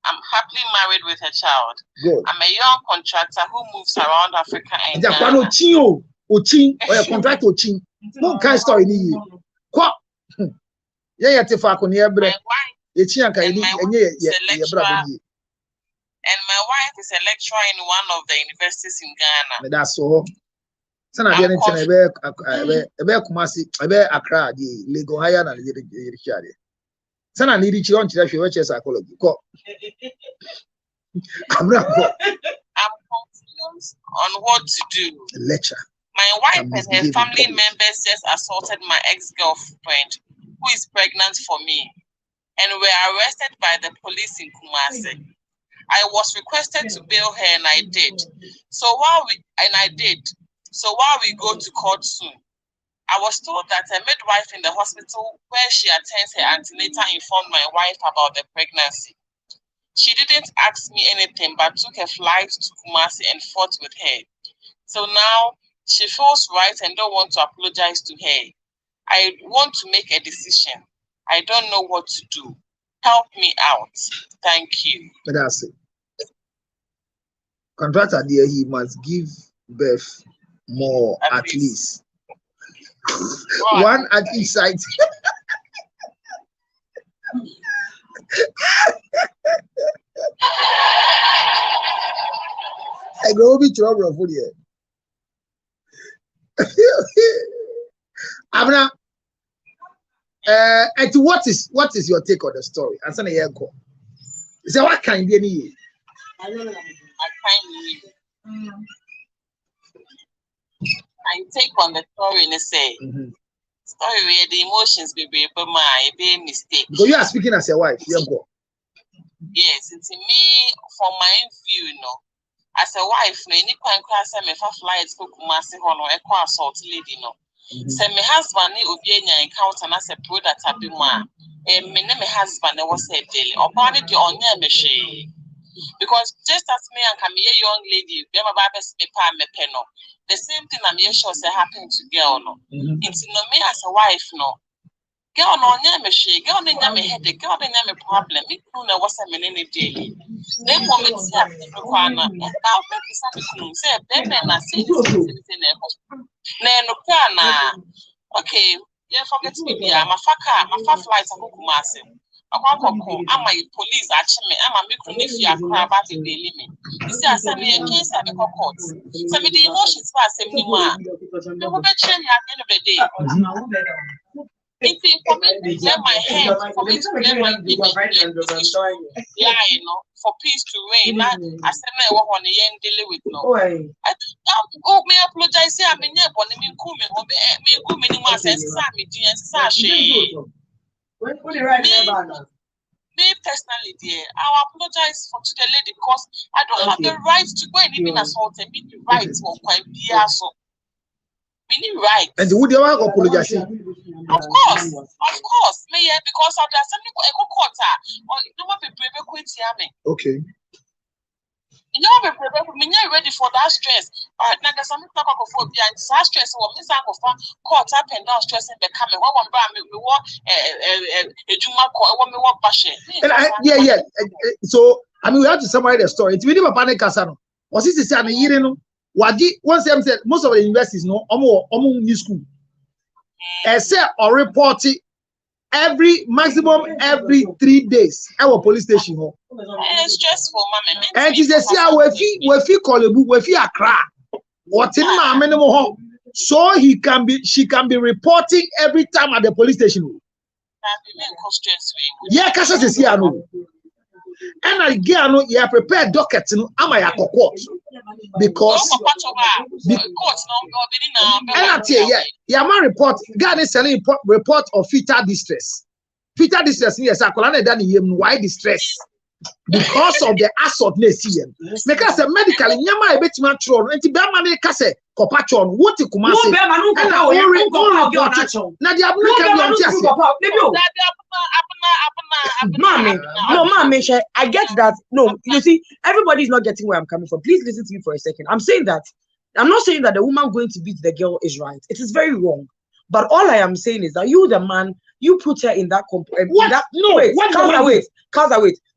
I'm happily married with a child. Good. I'm a young contractor who moves around Africa and Ghana. Contract Ochin. No kind story ni you. Yeah, and my wife is a lecturer in one of the universities in Ghana. That's all. Sana bia nti ebe Kumasi ebe Accra di Lagos higher na Richard. Sana ni Richard on chira hwe psychology. Ko. I'm confused on what to do. Lecture. My wife and her family members just assaulted my ex-girlfriend, who is pregnant for me, and were arrested by the police in Kumasi. I was requested to bail her, and I did. So while we go to court soon, I was told that a midwife in the hospital where she attends her antenatal informed my wife about the pregnancy. She didn't ask me anything but took a flight to Kumasi and fought with her. So now she feels right and don't want to apologize to her. I want to make a decision. I don't know what to do. Help me out. Thank you. But that's it. Contractor there, he must give birth more at least. One at each side. I go be trouble for you. Abna, and what is your take on the story? As an year ago, is that what kind of any? I take on the story and say, story where the emotions be mistake. So you are speaking as a wife, Yes, it's me from my view, as a wife, no any class me for flights go Kumasi hono equal assault lady no. Say my husband ni obienya encounter as a product abima. Me husband was said daily. Or body the onya me because just as me and come a young lady, be my baby's me peno. The same thing I'm sure say happen to girl no. It's no me as a wife no. Girl no nya me girl no nya me headache, girl no nya me problem. Me no na was a minute daily. They want me to say Kwana. Now baby say baby na say no Kwana. Okay, yeah, forget me be my flight to Kumasi. I'm my police actually, I'm a micronesia about the daily me. You see, I send me a case at the court. Send me the emotions for 71. The woman change at the end of the day. It's for me to clear my head, for me to clear my for peace to reign. I said, I want to deal with no. Me apologize. I mean, yeah, but me personally, dear, I apologize for to the lady because I don't have the right to go and even assault and be the right or quite be so. Meaning right. And would you want to apologize? Of course. Me, yeah, because of that, something called a quarter or no one be brave quit me. Okay. You know, me ready for that stress. Now there's something talk of phobia and stress or miss out of caught up and down stressing the coming. What one brand we want a Juma call, one me want passion. Yeah. So I mean, we have to summarize the story. It's really a panic casano. Was it the same year? Once them said most of the universities no new school. Except or report it maximum every 3 days. Our police station. It's stressful, mommy. And she says, "Yeah, we feel callable, we feel Accra. What in my minimum? So she can be reporting every time at the police station. Yeah, Casa says, yeah, no. And I get no, you prepare docket no, am I at court because and I tell yeah, man report. God is selling report of fetal distress. Fetal distress, yes, I call it why distress. Because of the assault they see him. Because medically, nyama ebet man tron. Enti be man kase kopachon. What you kuma say? Na the Mommy, I get that. No, you see, everybody is not getting where I'm coming from. Please listen to me for a second. I'm not saying that the woman going to beat the girl is right. It is very wrong. But all I am saying is that you, the man, you put her in that wait.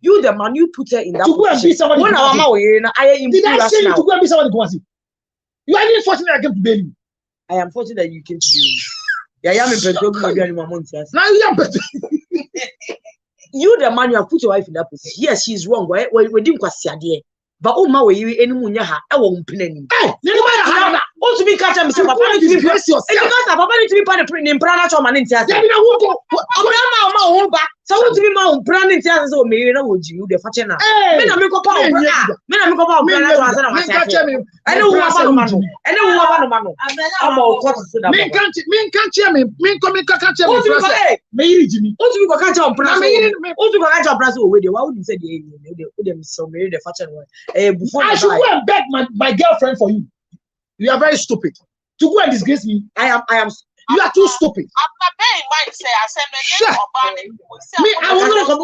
You, the man, you put her in that position. Did I say you to go and be somebody Kumasi? You are even fortunate I came to bail you. I am fortunate that you came to bail me. Yeah, I am in Pedro. Now you are better. You, the man, you have put your wife in that position. Yes, she is wrong. We didn't quite see her. But oh my way, any munya ha, I won't pin any. to be catch him, papa need to be bless yourself. Because papa need to be part of the prana choma in Tias. Yeah, who go? I'm back. So who to be my prana in Tias or me, no, would you the fashion? Men are make up power. Men are make up power. I know who about Manu. I know who about Manu. I'm all what to that. Men can't hear me. Men come and catch him. Maybe Jimmy. Who to be catch on prana? Who to catch on prana with you? Why would you say them so maybe the fashion one? I should go and beg my girlfriend for you. You are very stupid. To go and disgrace me, I am. You are too stupid. I'm not paying my say. I said, me, I will not come.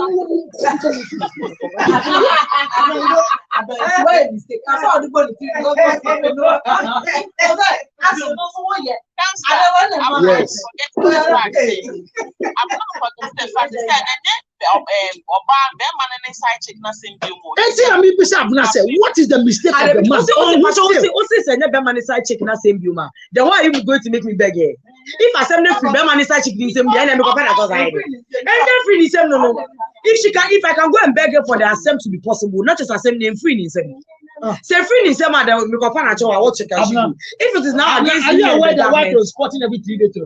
What is the mistake of the man? Then why are you going to make me beg here? If I send them free, them money side chicken same day, and then free the same no. If I can go and beg her for the assembly to be possible, not just assembly and free in same. Say free in same, madam, make up an actual watch. If it is now against you, are aware that white was spotting every 3 days to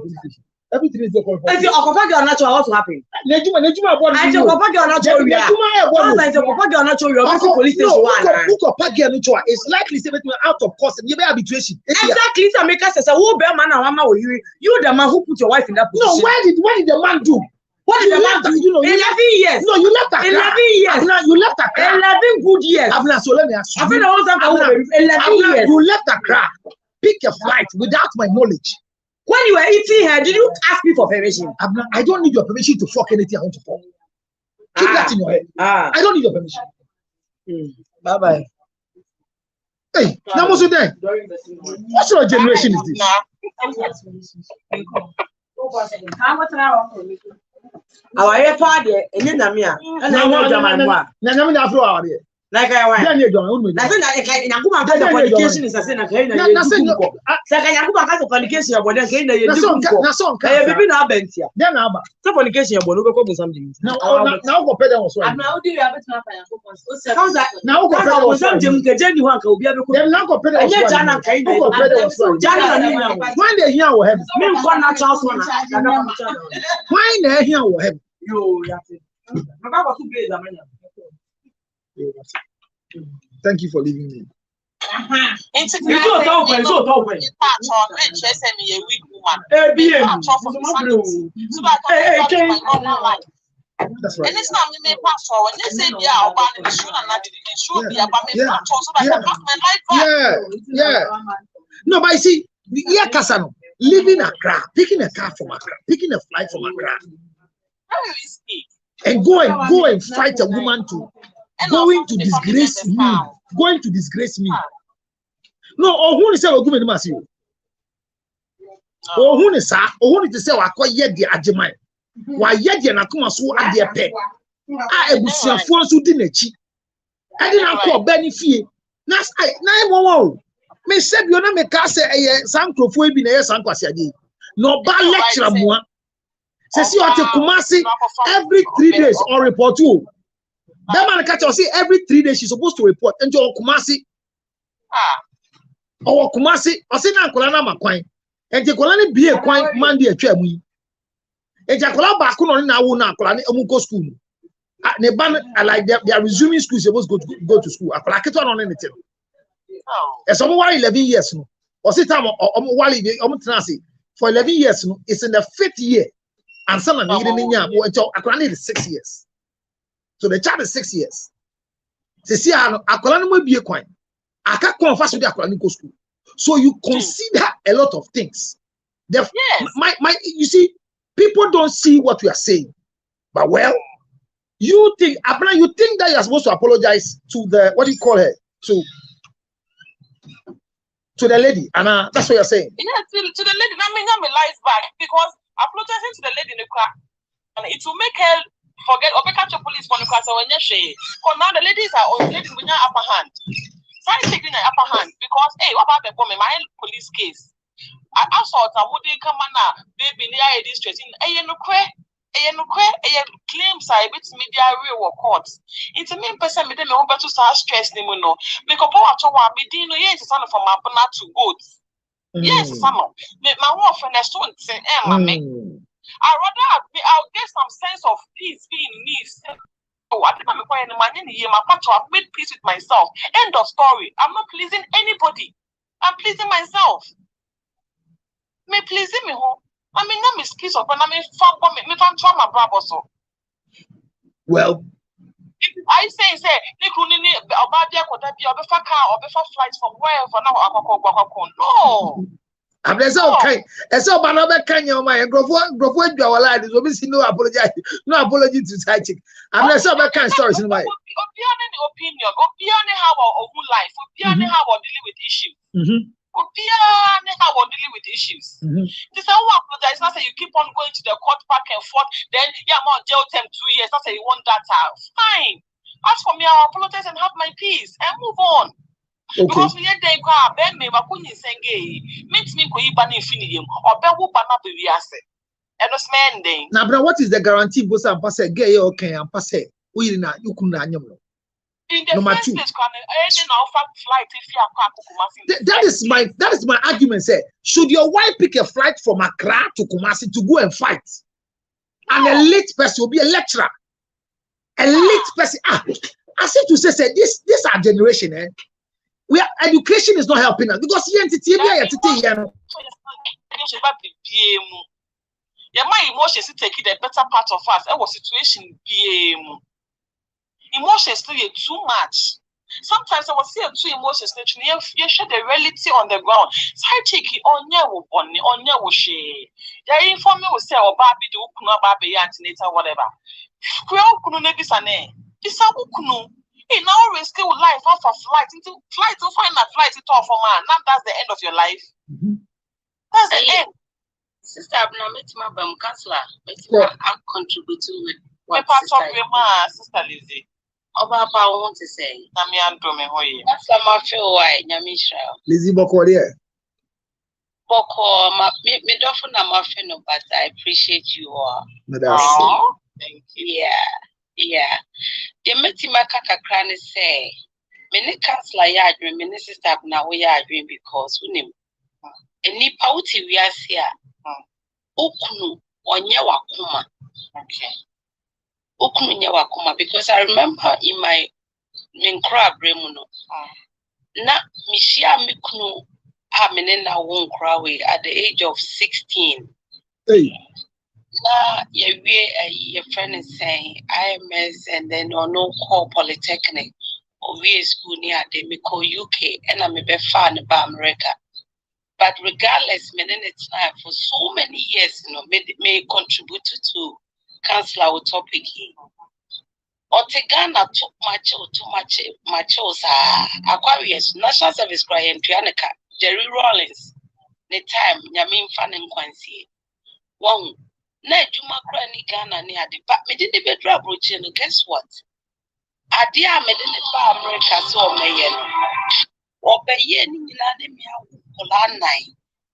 every 3 days to if you occupy your natural, what will happen? I tell occupy your natural, police station. It's likely to be out of cost and you better arbitration. Exactly, so make us say, who bear man and mama will you the man who put your wife in that position? No, what did the man do? What did the man do? 11 years. No, you left a 11 years. Abna, you left a 11 good years. Abna, so let me ask you. 11 years. You left a crack. Pick a flight without my knowledge. When you were eating here, did you ask me for permission? Abna, I don't need your permission to fuck anything I want to fuck. Keep that in your head. I don't need your permission. Bye bye. Hey, Namosu then. What sort of generation is this? Our party, and then Namia, and I want Jaman. Namina after our day. Like I want. Then you don't. Nothing like Yakuma has a qualification is a sin of Kenya. Sakayakuma has a qualification of what I can. That's all. I have been a bench here. Then Abba. The qualification of Bonogo something. Now, go pay them also. Now, do you have it now? Now, something the genuine will be able to them now. Go pay them. Jana kind of Jana. When they hear what happens, men for natural one. When they hear what happens, you have to. Thank you for leaving me. That's right. And it's not me pastor when they say they are about the shoe and it should be about me pastor so that I pass my life. Yeah. No, but I see, yeah, Kasano, living Accra, picking a car from Accra, picking a flight from Accra, and go and fight a woman to. Going to disgrace me. No, who is saying woman must you? Who is who to say I call yet the Ajimai? Why yet the Nakuma so at their pet? I was your phone so didn't cheat. I didn't call benefit. That's I 911. Me said you know me cast a sanko for be near Sankwasiadi. No bad lecture moi. Says you at Kumasi every 3 days or report you. That man catch us every 3 days she's supposed to report and your Kumasi. Or Kumasi, or say na Kolana Makwan. And the Kolani be a quite Monday a tremui. And Jacola Bakuno na wuna Kolani Omuko school. Neban like they are resuming school, supposed to go to school. I placket on anything. And someone 11 years no. Or say time for 11 years no, it's in the 5th year. And some of the is 6 years. So the child is 6 years. See, Akolani will be a coin. I can't confess with the Akolani school. So you consider a lot of things. Yes. You see, people don't see what we are saying. But well, you think that you are supposed to apologize to the what do you call her? To the lady, and that's what you're saying. Yeah, to the lady. I mean, I'm a life back because apologizing to the lady in the car, and it will make her forget or catch a police for the class when you say, because now the ladies are on ladies with your upper hand. Try taking the upper hand because hey, what about the woman? My police case. I saw that would they come on baby near this straight in claims I bit media real courts. It's a main person with them over to start stress them no. Make a power to one be no yes, it's only from my to goats. Yes, some of my wife and I don't say, I'll get some sense of peace being me. Oh, I think I'm I've made peace with myself. End of story. I'm not pleasing anybody. I'm pleasing myself. Me pleasing me home. I mean, no miss of when I mean, me from my brother so. Well, I say, they couldn't about their quota be a car or before flights from wherever now. No. I'm okay. And so, but I'm not can you my growth your life is obviously no apology to side chick. I'm not so kind stories in my opinion, how our own life, how our dealing with issues. How we're dealing with issues. This is how apologize. Not say you keep on going to the court back and forth. Then I'm on jail term 2 years. Not say you want that out. Fine. As for me, I'll apologize and have my peace and move on. Okay. Because we had they go Ben me Makuni Senge makes me go Iban Infinium or Bewu Banabi Viase. And us mending. Now, but what is the guarantee? Bosa and passe gay okay and passe. We not you couldn't. In the first place, flight if you are that is my argument. Say, should your wife pick a flight from Accra to Kumasi to go and fight? No. An elite person will be a lecturer. Elite person. I said to say this our generation, we are, education is not helping us because my emotions take the better part of us. Our situation emotions still too much. Sometimes I will see two emotions. You share the reality on the ground. So I take it on your share. They inform me will say, oh, Barbie, do Kuna Barbie, antenatal, whatever. Creole Kunu Nebisane. It's a Ukunu. In our risk life off a flight into flight to find a flight to talk for man. Now that's the end of your life. That's the end. Sister Abna, met my counselor. I'll contribute to it. What part of your ma, Sister Lizzie? Papa, I want to say, Namian Domehoy. That's a mafia white, Yamisha. Lizzie Boko, dear. Boko, me don't know mafia, but I appreciate you all. Thank you. Yeah. The Metimaka Cran say, many counselor yard, many sister now we are doing because we name a nipauti we are here. Okunu or Nyawakuma. Okay. Because I remember in my Minkra Bremuno, na Mishia Mikunu Hamenena won't cry at the age of 16. Hey. Na your friend is saying IMS and then or no call Polytechnic or we school near the Miko UK and I'm a fan about America. But regardless, it's time for so many years, may contribute to counselor topic. Otegana took much Aquarius, National Service Crying Trianica, Jerry Rollins, the time Yamin Fan and Quincy. One, Ned Juma Cranny Ghana near the but me did the bedroom routine. Guess what? I dear made in the America so mayen. Or by yen in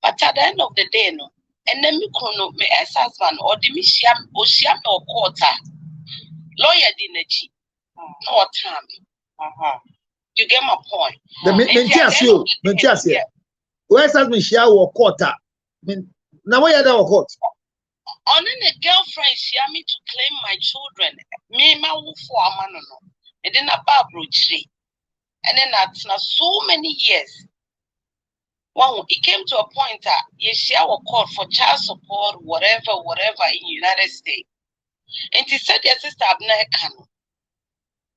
but at the end of the day, no, and then me chrono me ex husband or the Michiam or Shiam or quarter. Lawyer Dinachi, no time. You get my point. The Mentias, where's husband share or quarter? Now, why are there court? On a girlfriend, she had me to claim my children. Me, my woo for a man, and then a Barbara tree. And then that's not so many years. Well, it came to a point that you share a court for child support, whatever in the United States. And she said, your sister Abna.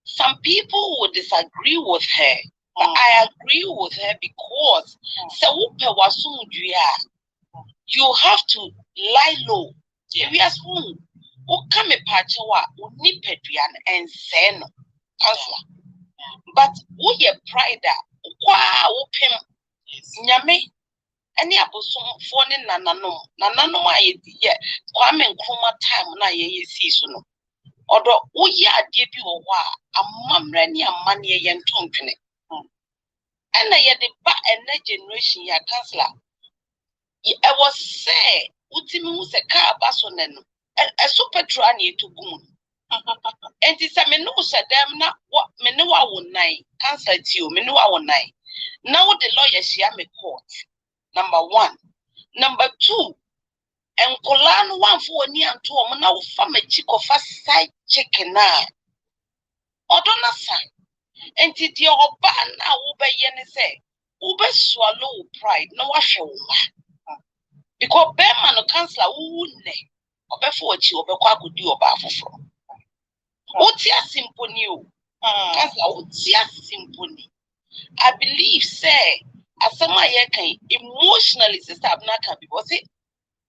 Some people would disagree with her, but I agree with her because you have to lie low. If you are spoon, who come a patchwa, who nip and say no, but who ye pride that, who Nyame, any abosom phone nanano I ye, Kwame Nkrumah time na ye season. Although we are debi or wa, a mamrani a money yen company. And I had the back and generation ya counselor. I was say, Utimu was a car basonen, a super trani to goon. And it's a menu said them not what menua would nine, cancel to you, menua would nine. Now the lawyer she am a court. Number one. Number two, and Colano one for near to a now from a chick of a side chicken. Odonna sign. And did your ban now ube yen say, ube swallow pride, no wash because Bearman or Councillor wouldn't or before you or Bequa could do about for. What's your simple new? Councillor, what's your simple? I believe, say, as some emotionally, sister Abnaka, because it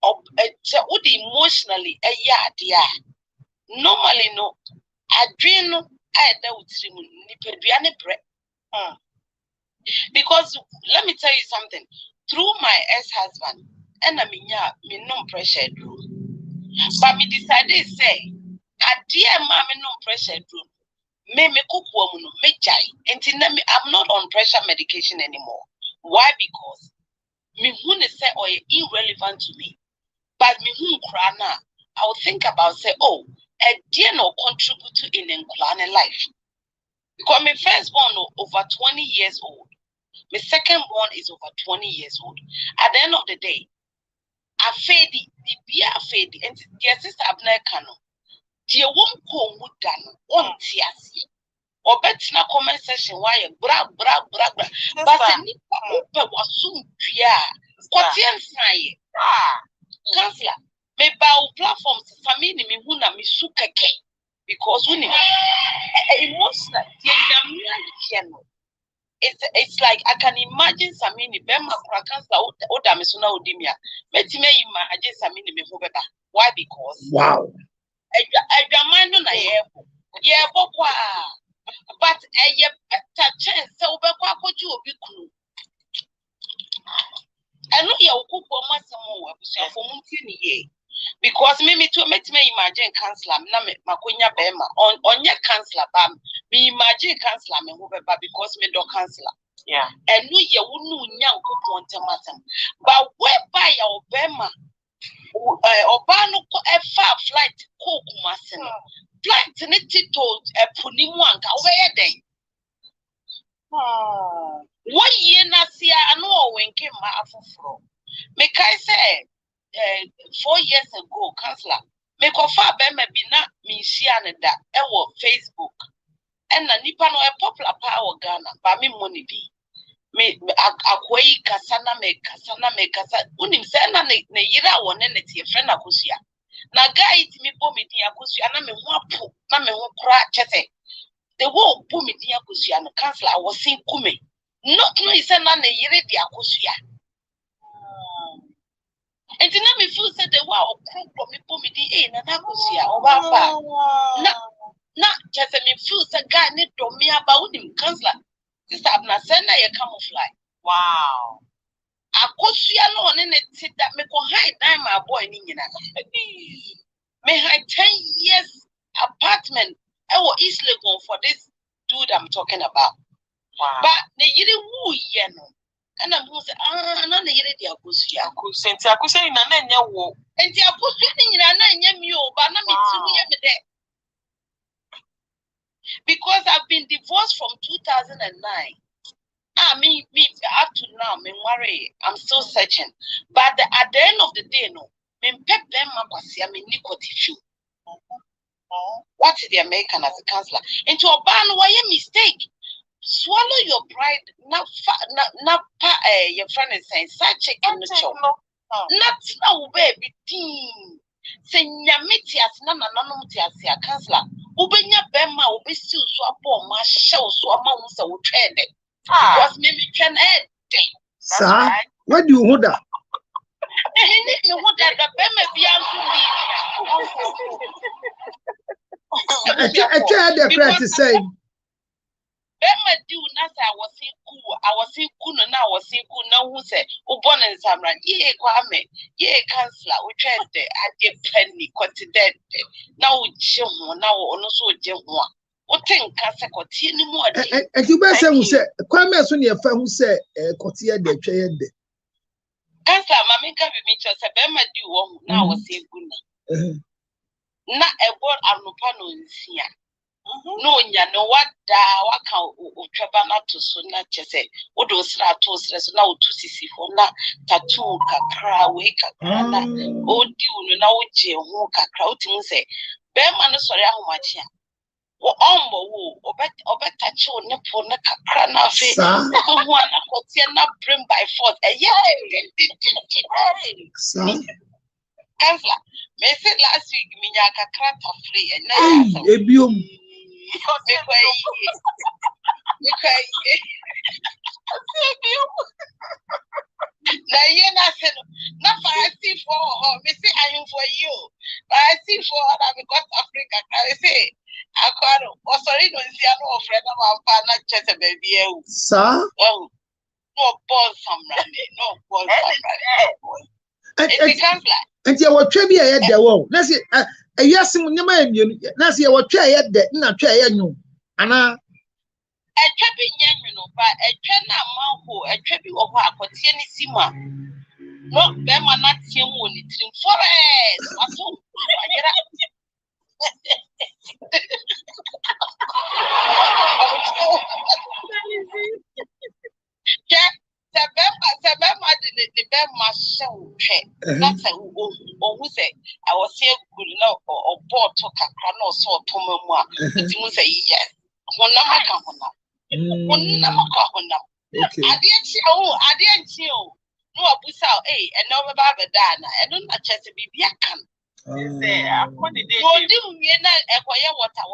would emotionally a yard, normally, no, I dream I doubt him, because let me tell you something, through my ex-husband, and I mean, me no pressure, but me decided, say, a dear mammy, no pressure, me cook woman, me jai, and I'm not on pressure medication anymore. Why? Because me who say or irrelevant to me, but me who crana, I will think about say, oh, a dear no contribute to in life. Because my first born over 20 years old, my second born is over 20 years old. At the end of the day, I fade the beer fade, and dear sister Abner Kano. Dear won't go wood done on Tiasi. Or better na comment section why a bra. But a nipper was soon pia. Quatian say, Councillor, may bow platforms to Samini Mihuna Misukake because when emotional, it's like I can imagine Samini Bema Councillor Oda Misuna Udimia. Let me imagine Samini Mihubeba. Why? Because wow. I mind on a yeah, but a chance so what you be cool. I know you will cook more for Muntini because maybe to make me imagine Councillor Makunya Bema on your Councillor Bam, me imagine Councillor Mehubeba because me do Councillor. Yeah, and we you wouldn't young cook on Tamatam, but whereby your Bema. Obano a far flight cook massen. Flight knitted told a punimuanka where they. 1 year Nasia and no when came my afro. Make I say 4 years ago, Councillor, make a far bema be not me shiana that ever Facebook. And a nipano a popular power Ghana, but me money be. Me akwai kasana me kasa unim sena ne yira wone ne tie friend akosia na guy it me po me din akosia na me ho apo na me ho kra chese the wo po me din akosia no Councillor I was saying kume not no is na ne yire di akosia and na me feel say the wo pro me po me din na akosia oba pa na chese me feel say guy ne do me about unim Councillor Sister Abna send a camouflage. Wow. I could see alone in it that me go hide down my boy in me hide 10 years apartment. I will easily go for this dude I'm talking about. Wow. But the yiri woo yeno. And I'm going to say, no, the yiri dia kusia. Kusentia kusia in a nanya wo. And the apostle in a nanya mule, but not me to me. Because I've been divorced from 2009. Me up to now, me worry. I'm still searching. But at the end of the day, no, me pep them makwasi, me nicotine. What is the American as a Councillor? Into a ban, why a mistake? Swallow your pride. Not your friend is saying, such a in the show. Not now, baby. Say, Yamitias, Nana, Councillor. Ubenya Bema, Ubi still swap or my show, so among so trend it. Because maybe can add. Sir, what do you hold up? You would that the Bema be I tried the practice saying. Bema do not I was saying cool, now I was saying cool, now who said, oh, born and Samra, ye, Kwame, ye, Councillor, we tried the at penny, continent. Now, Jim, now, also Jim one. What thing, Councillor, continue more. And you better say, who said, Kwame, as when your friend who said, Cotia de Chayende. Councillor, Mamma can be me just a Bema do, now I was saying good. Not a word I'm no pano in here. No, ya know what how Trabana to Suna Chese, Odosra to now to Sisi Hona, Tattoo, Kakra, Wake, Kakrana, O Dune, now Hoka, Crowding say, Bearman, sorry, how much here. Ombo, Obeta Cho, Nepona, Kakrana, face, one, a bring by force, a Kansler, may say last week, Minyaka Krata free, and now, Ebium. Now you not for I see for her, me say I am for you, but I see for her because Africa. I say, I can't. Oh, sorry, no, see, I know a friend of our partner, just a baby. Sir, oh, no balls, some running, no balls, some running. It becomes like. And you were trivia at the wall. That's it. A yes, that's your tray at the not tray. And a trapping young, but a trainer mouth, a trapping of our Cotiani Sima. No, them are not seeing only trim forest. The Bema show. That's a who say I was here good enough or bought to Cacrano so Tomoma. You say yes. Okay. I didn't see. No, Busao, and no about the Dana. I don't know just to be Biakan. I didn't acquire water.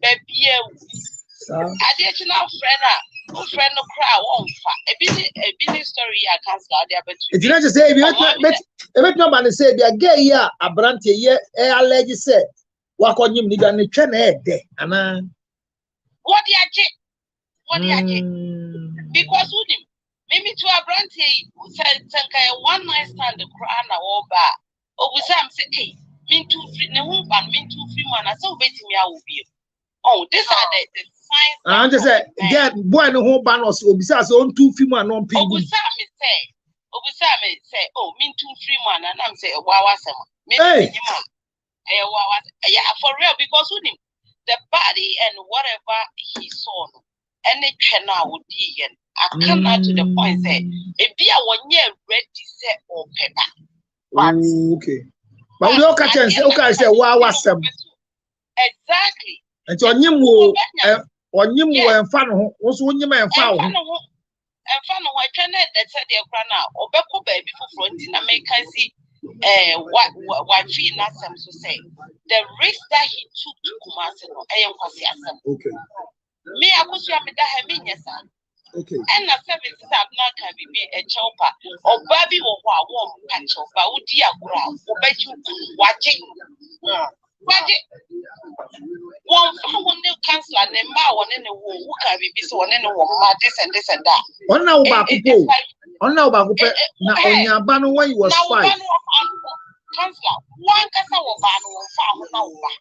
Baby, I didn't know friend of crowd won't a busy story. I can't start there, but it's not to say, if nobody said, they're gay, yeah, a branch here, a lady said, walk on you, need a train head there. And what do you because who him? Maybe to a branch said, one night stand the crown or bar. Oh, we say, hey, mean two free, no one, mean two free man. I saw waiting me, I will be. Oh, these are the signs. I just said, get boy, no whole banners will be says on 2 free man on people. Oh, say, oh, mean 2 free man, and I'm saying, wow, maybe, yeah, for real, because with him, the body and whatever he saw, any channel would be, and I come out to the point, say, it be a 1 year ready set or paper. Okay. But we all catch and say, okay, I say, wow, exactly. And your name will and fun also when you may found. And fun, I can that said the crana or Beko baby for fronting America see what fee not some to say. The risk that he took to Kumasino, I am Quasiasam. Okay. Me, I was your Medahamina, son. Okay. And the services have not can be a chopper or baby or warm patch of Baudia ground or bet you watching. One new counselor named Mawan in the womb who can be so on any woman, this and that. On now about on now about on your banner when you was 5. Counselor, one casa or banner found over.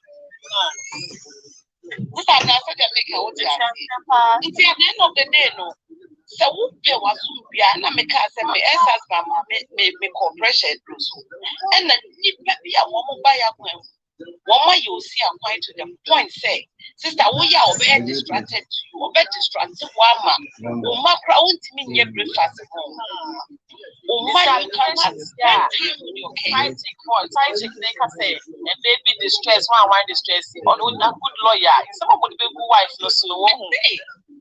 This I said that make a hotel. It's at the end of the day, no. So who pay was be an American me husband me corporation and then be a woman by a woman you see I'm going to the point say sister we are very distracted to you or better distracted woman who macro to me breakfast you can't okay they can say and baby distress one distress on a good lawyer some of the baby wife no slow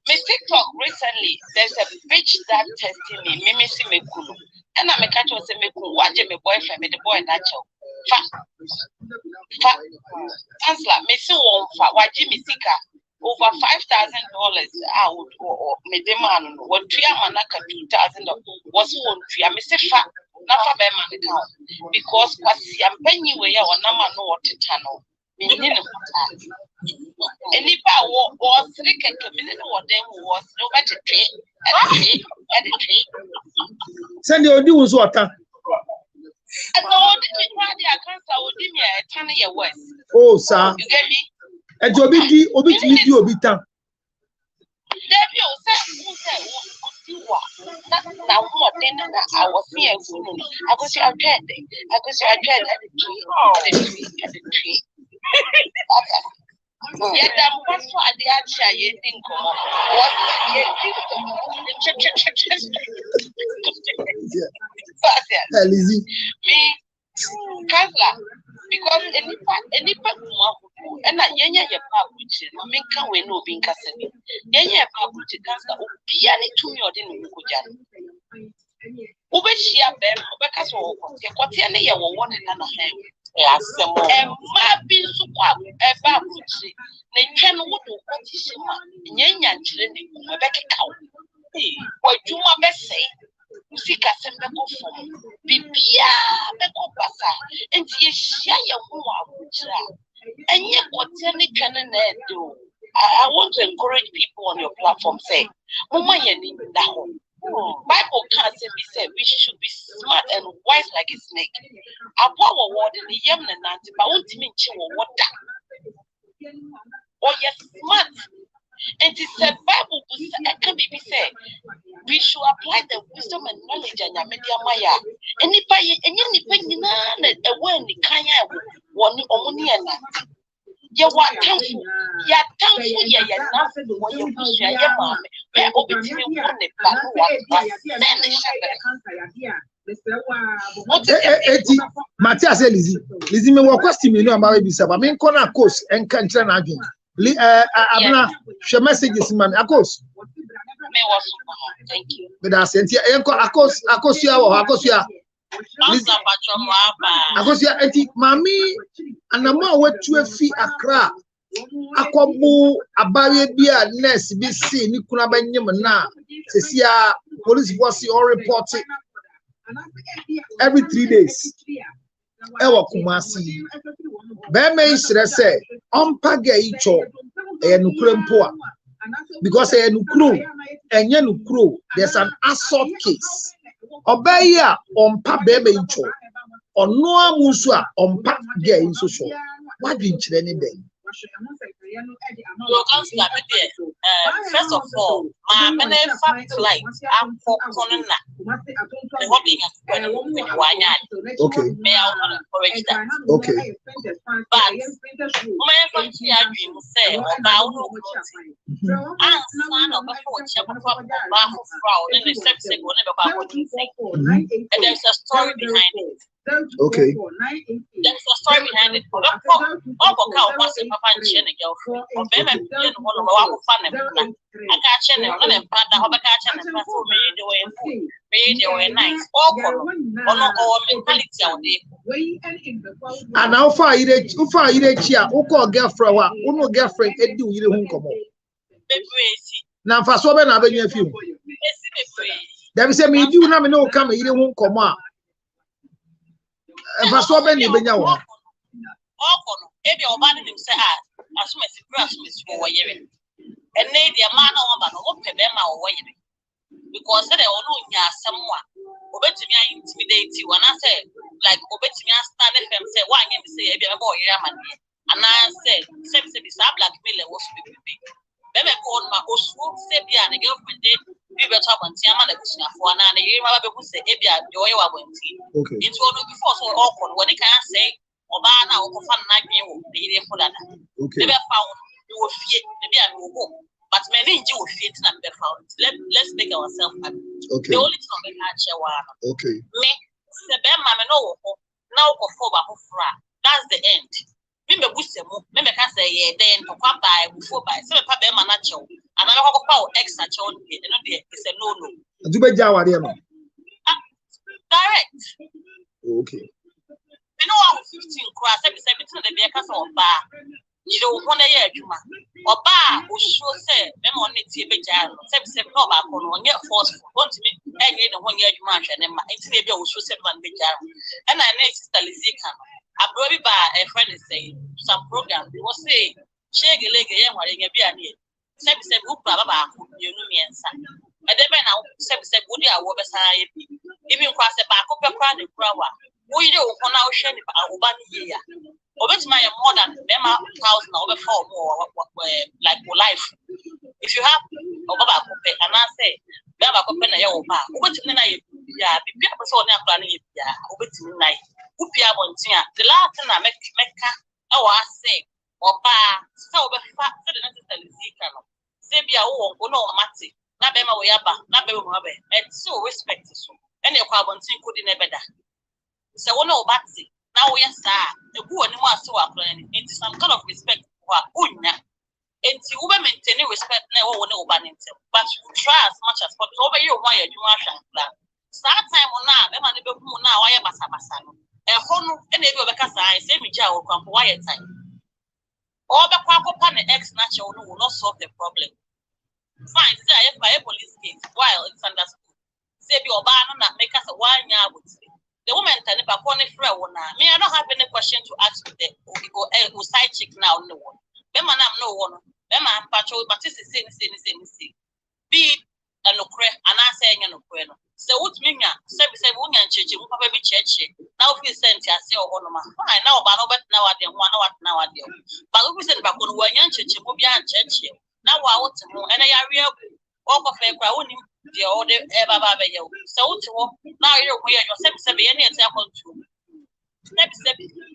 Miss TikTok recently, there's a bitch that testing me, Mimisi Mekulu. And I'm a catch was a Meku, watching my boyfriend with the boy natural. Chancellor, Missy won't watch Jimmy Sika over $5,000 out or Medeman, what Triamanaka $2,000 was one Tria, Mr. Fat, not for Beman account. Because what's the penny way or number no what to tunnel. Any power was 3 community or them was no better trade and a trade. Send your news water. And all the cancer would give me a 10 year west. Oh, sir. You get me? And your BD, obiti, obita. Debbie, who said, now more than I was here. I could see a dread. I could see a dread at the tree. Yet I'm also at the Acha, you think, what Lizzie. Me, Kazla, because any and I yenya your pabuchi, no can we no being Cassini. Yenya pabuchi cancer, piani to me or didn't Mukujan. Ubeshia Bem, Becas or Cotiana, you were one another hand. Yes, my being so quite a babuchi. They can would do what is Yenya children, Rebecca cow. What you my best say? Sika sembe ko fom bibia be ko basa enti ye hia ye ho abuja enye kote ne twene na edo. I want to encourage people on your platform say mama ye ni da ho. Bible can't say we should be smart and wise like a snake. Apo word ni yem na nanti ba wontimi nchi wo woda. Oh yes, smart. And it said Bible can be said we should apply the wisdom and knowledge and media maya. Anybody and a when the kanya one omuni and ya what thankful ya thankful ya nothing what you push ya mom where obiti one Eti Matthias Lizzie me wo question me no about be say but me corner course and can train again. Abna share messages man akos me was thank you me da sentia enko akosia wo akosia akosia eti mami anamo watu afi Accra akobu abaye bia nurse bi si ni kuna banyem na sesia police force all report every 3 days ewa Kumasi be me isre say ompaga icho enukure mpo because enukuro enye nukuro there's an assault case obaya ompa be icho ono amusu a ompa ga inso so wadin kire ni be first of all, my many fact like I'm for Conana. The hobby has been okay. May I encourage that? Okay. But my country I dream say about and son of a fortune and the septic will never about and there's a story behind it. Okay. There's a story behind it. Oh, what's a papa and chin girlfriend? Or baby, one of our family. I catch and catch and radio nice. Or mentality out there. And how far you chia, Oko girlfriend, Uno girlfriend, Edu, you don't come on. Now, for so many of you, there is a me, you never know, come, you don't come on. And for so many, Benya. Maybe your body himself as soon as the grass is for year. And maybe a man or woman or them out way. Because they all know someone. Obey me, I intimidate you. And I say, like, obey me, I stand up and say, why can't you say, a boy, Yaman? And I said, same say, this blackmailer was with me. Then I called my host, say, and a girlfriend did. We were talking to Yamana for an hour. You remember who said, Ebia, joy, I went to. Okay. It's one before so awkward. What they can say, Obana or Fan Nagin, they for that. Okay. Never found you will fear, maybe I will go. But many you will fear and be found. Let's make ourselves happy. Okay. The only time we catch a one. Okay. Me, the Bema, no, now go for that's the end. Remember, remember, can say, yeah, then to come by before by some Pabema natural. And I have power extra child, it's a no. Do be Jawa, direct. Okay. You know, I'm 15 cross every 17 of the vehicles or bar. You don't want a year, Juma. Or bar, who should say, them on it, TV jam, 77 back on your force, want to meet any 1 year mansion, and my interview should say one big jam. And I know Sister Lizika. I brought by a friend is saying some program, they will say, shake a leg, and what you be a near. 77 who Baba, you know me and son. And then now, 77 would you have beside even cross the back of a crowd in Prawa. We do for now, shame about Obani here. Over my more than 1,000 over 4 more like life. If you have over and I say, Baba open a young bar, over to night, yeah, be people so near planning, yeah, over to night. The last thing I make, I say, Oba, so be fat to the necessary seeker. Sebia o no mati. Na be ma we aba, na be mo abe. And so respect so. Any kwabon tin kodi na beda. Se wo no bati. Now we are the who and one so are planning into some kind of respect for unya. And to maintain respect now when no ban himself. But you try as much as possible over you why you are plan. Start time on now, Emma never now I am a and Hono and maybe because I say me jaw come for wire time. All the quack upon the ex natural will not solve the problem. Fine, say if by a police case while it's understood. Say your ban not make us a 1 year would say. The woman tell me upon a friend me, I don't have any question to ask with the side chick now no one. Them man no one. Them man patrol, but this is same. Be a no cre and I say no bueno. So what me ya? Say woman church, you papa be church. Now if you send ya say oh no man. Fine now but now at them 1 hour now at them. But if we send back on one church, you be an church. Now I want to and I are real walk of a crowd. The order ever by you. So now you're where your step any example to step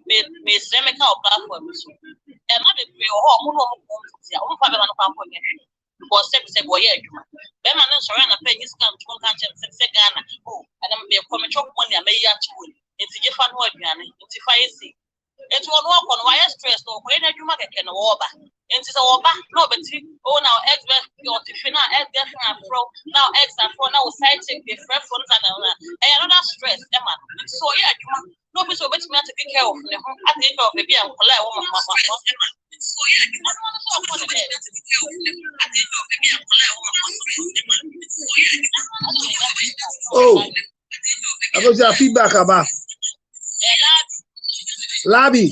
may semical platform. And not a real home or step boy. Then I'm not sure I pay this come to country Ghana. Oh, and I'm a comic money I may actually. It's a different word, it's if I see. It will walk on wire stress or when you make a over. It's a over, no, but now ex your Tifina, ex from now ex and for now side check the friend phones and another stress, Emma. So, yeah, you no, so much me to take care of the home. I think of baby and collect one of my so, yeah, you don't want to take care of I think of baby and collect one. Oh, I got your feedback about Labi.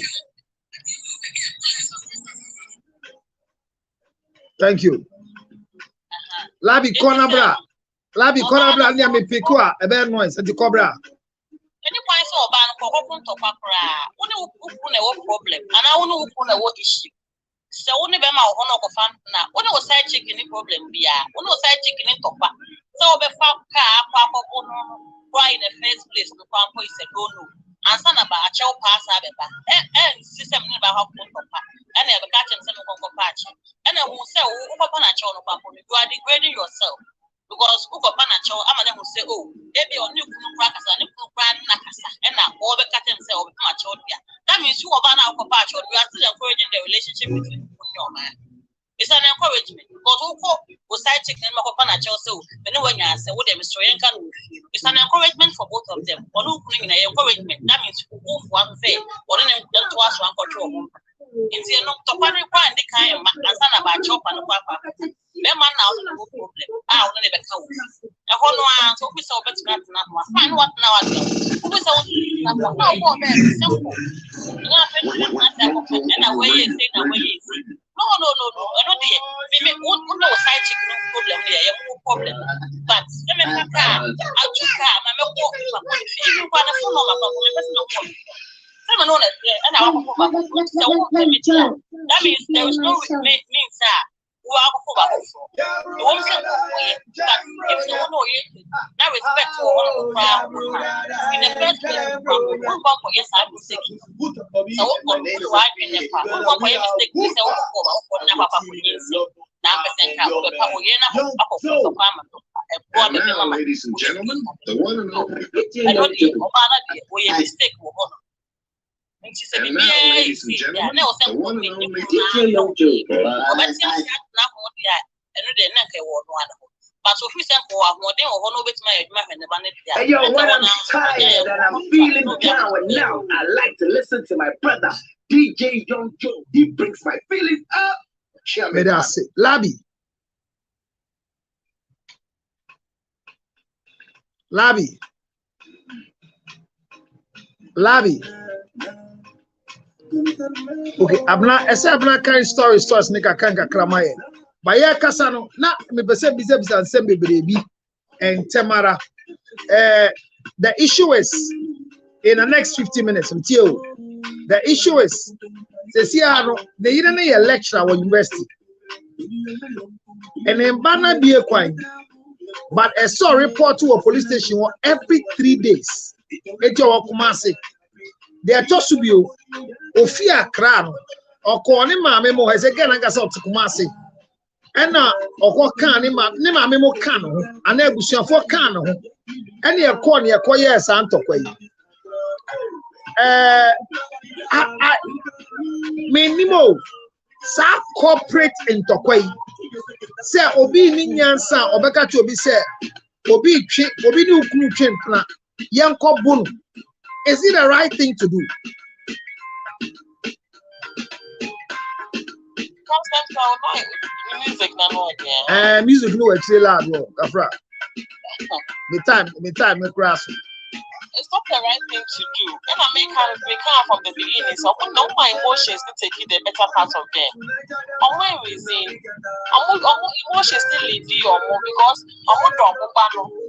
Thank you. Labi Conabra. Labi Conabra near me Piqua, a bear noise at the Cobra. Any point so bad for open to Papra. Only one problem, and I want to what issue. So only Bema or Honor of Fan now. Only was side chicken problem, be only side chicken in Topa. So the fat car, Papa, why in the first place to Pampo is a no. And son about a child pass and system never have Papa. And never catch him some patch. And I will say, oh, upon a child of Papa, you are degrading yourself. Because upon a child, I'm going to say, oh, maybe your new crackers and new brand Nakasa, and now all the cat himself with my child. That means you are about our patch, or you are still encouraging the relationship between your man. It's an encouragement because who side chicken and upon a child, so anyone you say, what them is it's an encouragement for both of them. Or no encouragement, that means who one fair, or then to us one control. It's a no to party and the kind of man about chop and papa. Them man now no problem. I will never come. A whole one, so we saw better not find what now I do. Who is all simple. And away is in away. No. I don't hear. We no side chicken problem here, no problem. But let me car. I'll just car. My milk. If you want to follow my problem, and I that means there is no means that who are the one that if you know it, that respect for all in the first place, for yes, I will say so what do I in the part? One for your mistake, we say for never Ladies and gentlemen, the one and only mistake. And now, ladies and gentlemen, the one and only DJ Yojo. But if we send for more than one of it, my hey, yo, when I'm tired and I'm feeling down and now, I like to listen to my brother, DJ Young Joe. He brings my feelings up. May I say, Labi. Okay, I'm not carrying stories nika kanga kramaye. Baya kasano na me bese bize nsembe berebi and Temara. The issue is in the next 50 minutes until the issue is the yidene a lecturer at university. And in Bana be a coin, but I saw a report to a police station every 3 days. It's your Kumasi. They are just to be Ofia Crown. Okoni mame mo ese gana ngasa otikumase. Ena okwo kan ni mame mo kan ho. Ana ebusuafo kan ho. Ene ekọ ne ekọ yes antokwa yi. Minimo sa corporate intokwa yi. Se obi ni nyansa obeka ti obi se obi ni ukunu twentna yenko bunu. Is it the right thing to do? Music no music no actually loud work. Afra. Me time me crash. It's not the right thing to do. And I make her from the beginning. So I know my emotions to take it the better part of them. On my reason, emotions still lead you because I'm not done.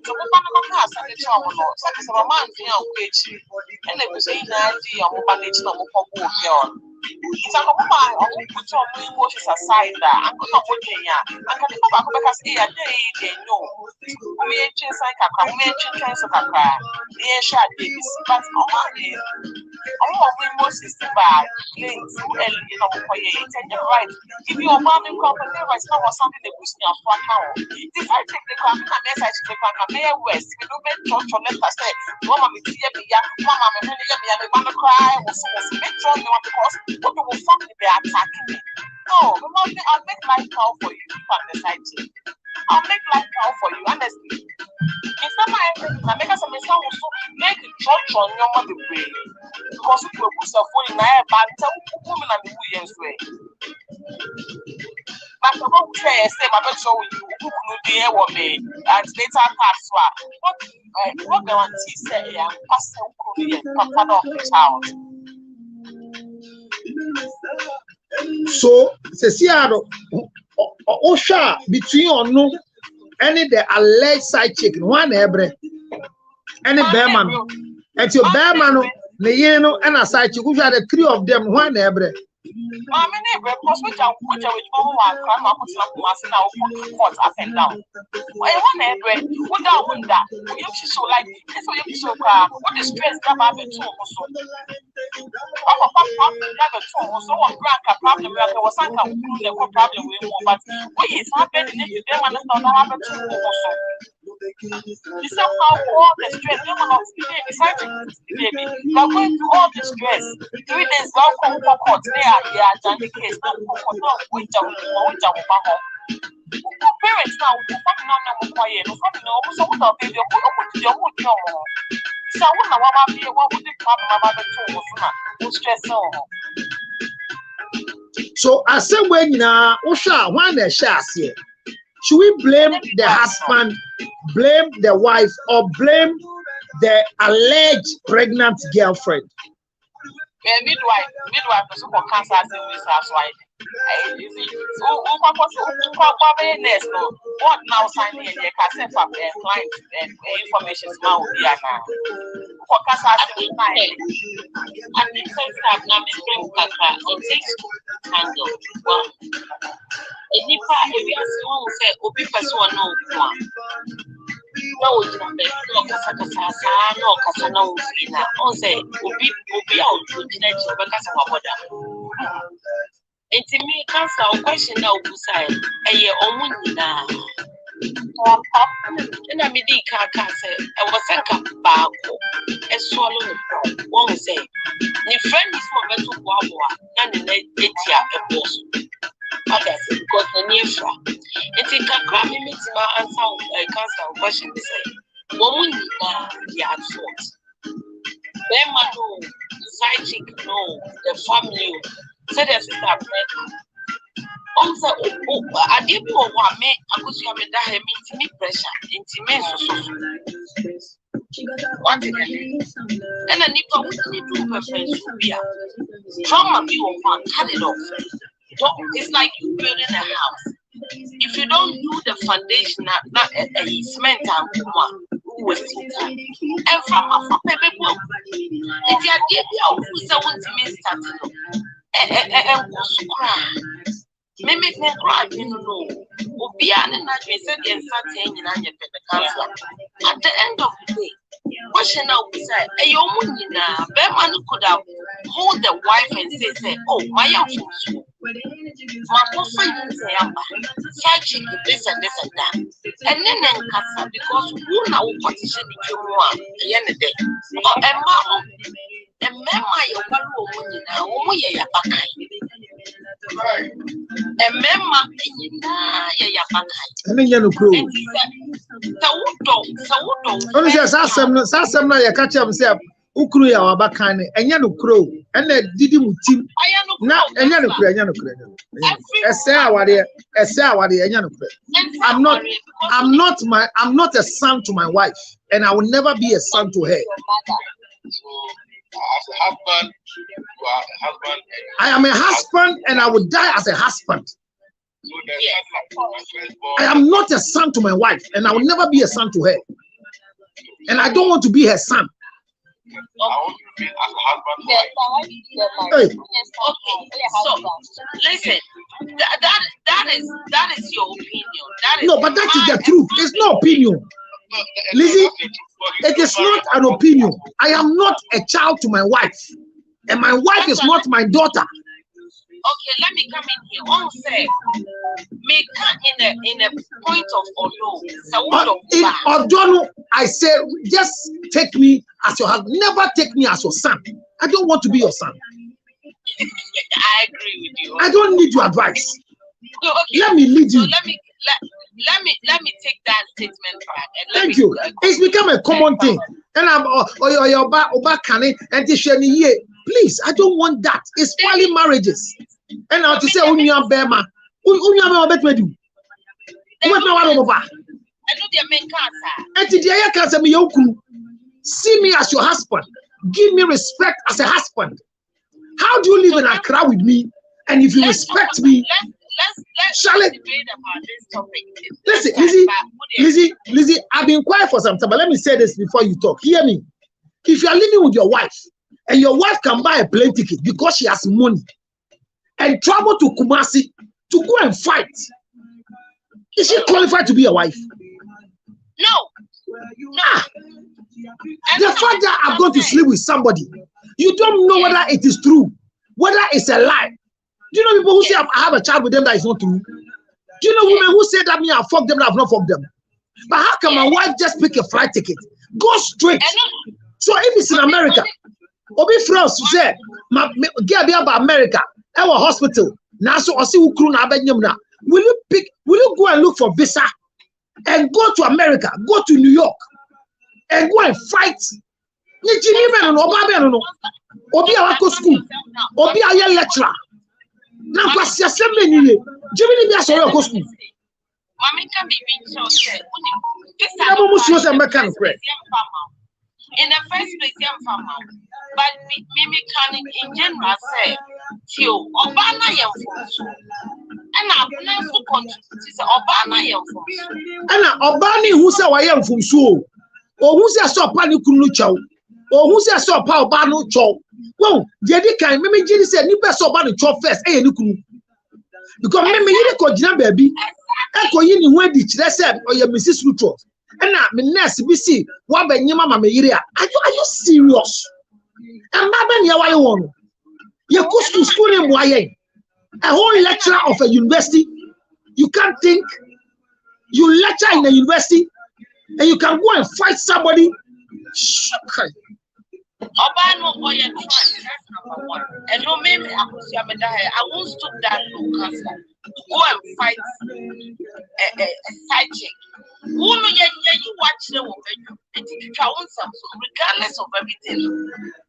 So we can't say the trouble. So it's a man here on page. And they will say that I'm managing to it's a woman or put on emotions aside that I'm not working here. I can come back because they know. We ain't chasing Kaka, we ain't chasing Kaka. But I'm emotions bad. Things early in our right. If you are bound in company, right now or something they push me off one now. If I take the car, I'm message to the car, I'm West. We don't make church or let us say, Mama, me see me, Mama, me wanna cry, or so make sure you want because what you will find they are attacking me. No, I'll make life now for you. You can decide to. I'll make life now for you, honestly. It's not my everything. I make us a mistake also make the church on your mother way. Because we will put a phone in my bag, tell women and the Williams way. But I won't say, my best show you who could be a woman and later pass. What guarantee say, I'm passing Papa of the child. So, Ceciaro, Osha between or no, any the alleged side chicken, one ebre, any bearman, and your bearman, the and a side chicken, which are the three of them, one ebre. My neighbor, which I would go grandma put some now for up and down. Why one ebre, without wonder, you so like this, so you so car, what the stress come up at 2 also. So one problem was some problem with but what is happening if they want to know how to also. You somehow all the stress, you want to decide baby. You're going through all the stress. 3 days now, come court there, done the case. No, winter, parents now, no quiet, no, so what baby, your so what would the problem about the 2 stress on? So, I said, when now, Osha, one that shares here. Should we blame the husband, blame the wife, or blame the alleged pregnant girlfriend? Midwife, for cancer, wife. What now signing in the cassette for client and information now? For cancer, and the sense that now it takes to handle. Well, if you say, Obi person no no, no, no, say, Obi out to the because of what. And to me, cancer question now, Busai, a year or now. And I mean, say, I was a back, a swallow, one say, the friend is for better Wawa, and the net, a boss. Others because the near fra. It's a crappy my answer a cancer question to say. Woman, the fault. Then my no, side chick, no, the family, said as it's a also, I did know what me, I could see a medal meeting pressure, intimate. What again? And a nipple would do her friends to be out. Trauma be on cut it off. It's like you building a house. If you don't do the foundation, not a cement and who was it? And from a baby book, if you are giving who's the one to me starting, and cry. Mimic me cry, you know. Obian and I said, and something in the cancer. At the end of the day, question now is that a young man could have hold the wife and say, oh, my young my friend say, searching this and this and that. And then because who now position the one at the end of the day. Or a member your woman now, a member in Ukru ya wabakane enya no kro ena didi mutim na enya no kro ese awade enya no kro. I'm not a son to my wife and I will never be a son to her. As a husband, you are a husband. I am a husband and I will die as a husband. I am not a son to my wife and I will never be a son to her. And I don't want to be her son. I want to be as a husband. Hey. Okay, so listen, that is your opinion. But that is the truth. It's no opinion. Lizzie, it is not an opinion. I am not a child to my wife, and my wife is not my daughter. Okay, let me come in here. One say, make in a point of Odono, I say, just take me as your husband. Never take me as your son. I don't want to be your son. I agree with you. I don't need your advice. Okay. Let me lead you. So let me take that statement back. And thank you. It's become a common thing. And I'm please, I don't want that. It's spoiling marriages. And now to say Unya Bema, bet me do. What no one over? See me as your husband. Give me respect as a husband. How do you live in Accra with me? And if you respect me, let's debate about this topic. Listen, Lizzie, I've been quiet for some time, but let me say this before you talk. Hear me. If you are living with your wife, and your wife can buy a plane ticket because she has money, and travel to Kumasi to go and fight, is she qualified to be a wife? No. The fact that I'm going to sleep with somebody, you don't know whether it is true, whether it's a lie. Do you know people who say I have a child with them that is not true? Do you know women who say that me I fuck them, that I've not fucked them? But how can my wife just pick a flight ticket, go straight? So if it's in America, Obi France say, get me about America, our hospital. Now so I see who crew na benyamna. Will you go and look for visa and go to America, go to New York, and go and fight? Ni Geneva no Oba Obi awako school, Obi aye lecturer. Now kwasi aseme ni Jimmy bi asoro awako school. Mama can be so say. In the first place, but me can in general say, Tio, Obana Yamfusu, and I'm not so conscious. Obana Yamfusu, and Obani who say I am from so, or who says so Panikunu Chow, or who says so Paubano Chow. Well, the kind, maybe Jenny said, you best so bad chow first, eh, because maybe you could baby. Echo yin when the said or your Mrs. Ruto. And now me nurse be see what be nyama mama yiria. Are you serious? And mama ya why one. You go to school in Waye. A whole lecturer of a university. You can't think. You lecture in a university and you can go and fight somebody. Obano boy and that's number one. And no maybe I won't stop that low cancer. Go and fight a side chick. Who know you watch the woman and you try on some regardless of everything.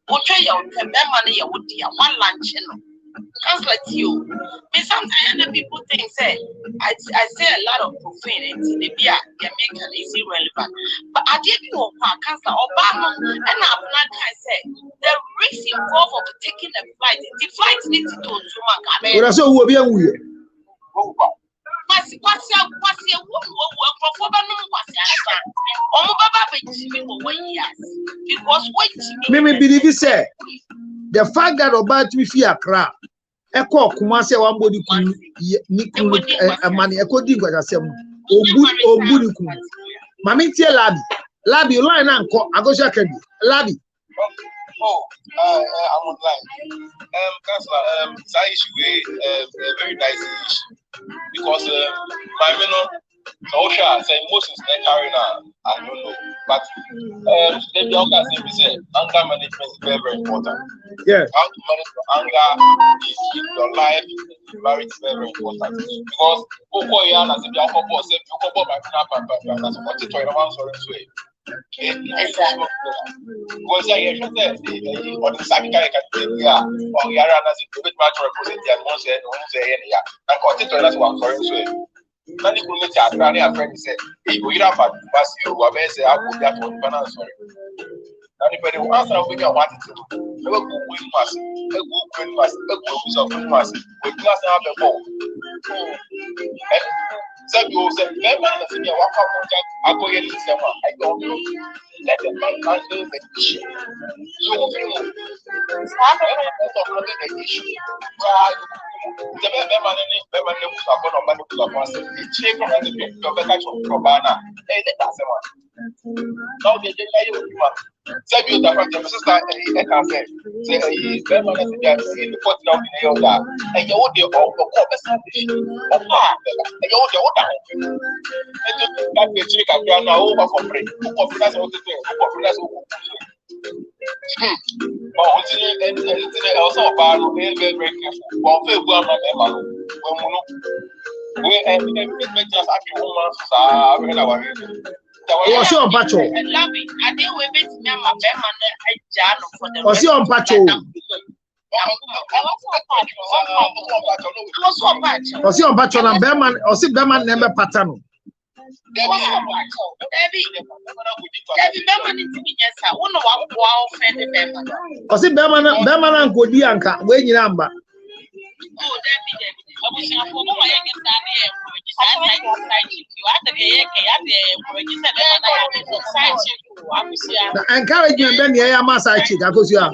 What your money you would dear one lunch, Sounds like you. But sometimes people think say I say a lot of profanity, they be Jamaican is irrelevant. But I did you cancer Obama and I'm not say the risk involved of taking a flight. The flight needs to do Mimi believe you say the fact that about me fear crap. Eko Kumasi wambodi kunu money eko di kwa kasem obu ni kunu. Mami tie labi Labi, line anko. Agosha Kendi. Labi. Oh, I'm online. Councillor, that issue is a very nice issue because my minor, Osha say Moses not carrying I don't know, but the yoga say anger management is very, very important. Yeah. How to manage your anger in your life, marriage is very, very important because Okoya as a young couple said, you couple my that's what you try to answer this way. Exactly. Because I hear that on the side, I can tell you, or Yara as a bit much represented, and once and that's what I'm sorry. Many women are trying to friend said, if we have a pass you, or may say, I put that one, sorry. Anybody who answer what you want to do, never go with us, a good queen must, a good of us, with glass out the ball. Some people say, never let me walk up on that. I go in someone. I don't know. Let the man handle the issue. You will feel the issue. The man who's a good man who's a person, the chief of the catch of Probana, and that's the one. Now they lay you. Some people that from the sister, I can say, the man is in the put down in the yoga, and you would be all the corpus of the and you would that the chick of Ghana over for free. Who confidence of the thing? Who confidence of the also about very, very careful. One fair woman, we and we make us happy woman. Was he on Pacho? I think we met me and my Beman and Jano for the Was he on Pacho? Was he on Pacho and Beman? Or see Beman never pattern? Was it Beman and Godianka? When you number? Encouragement, then you are my side chick. Because you are.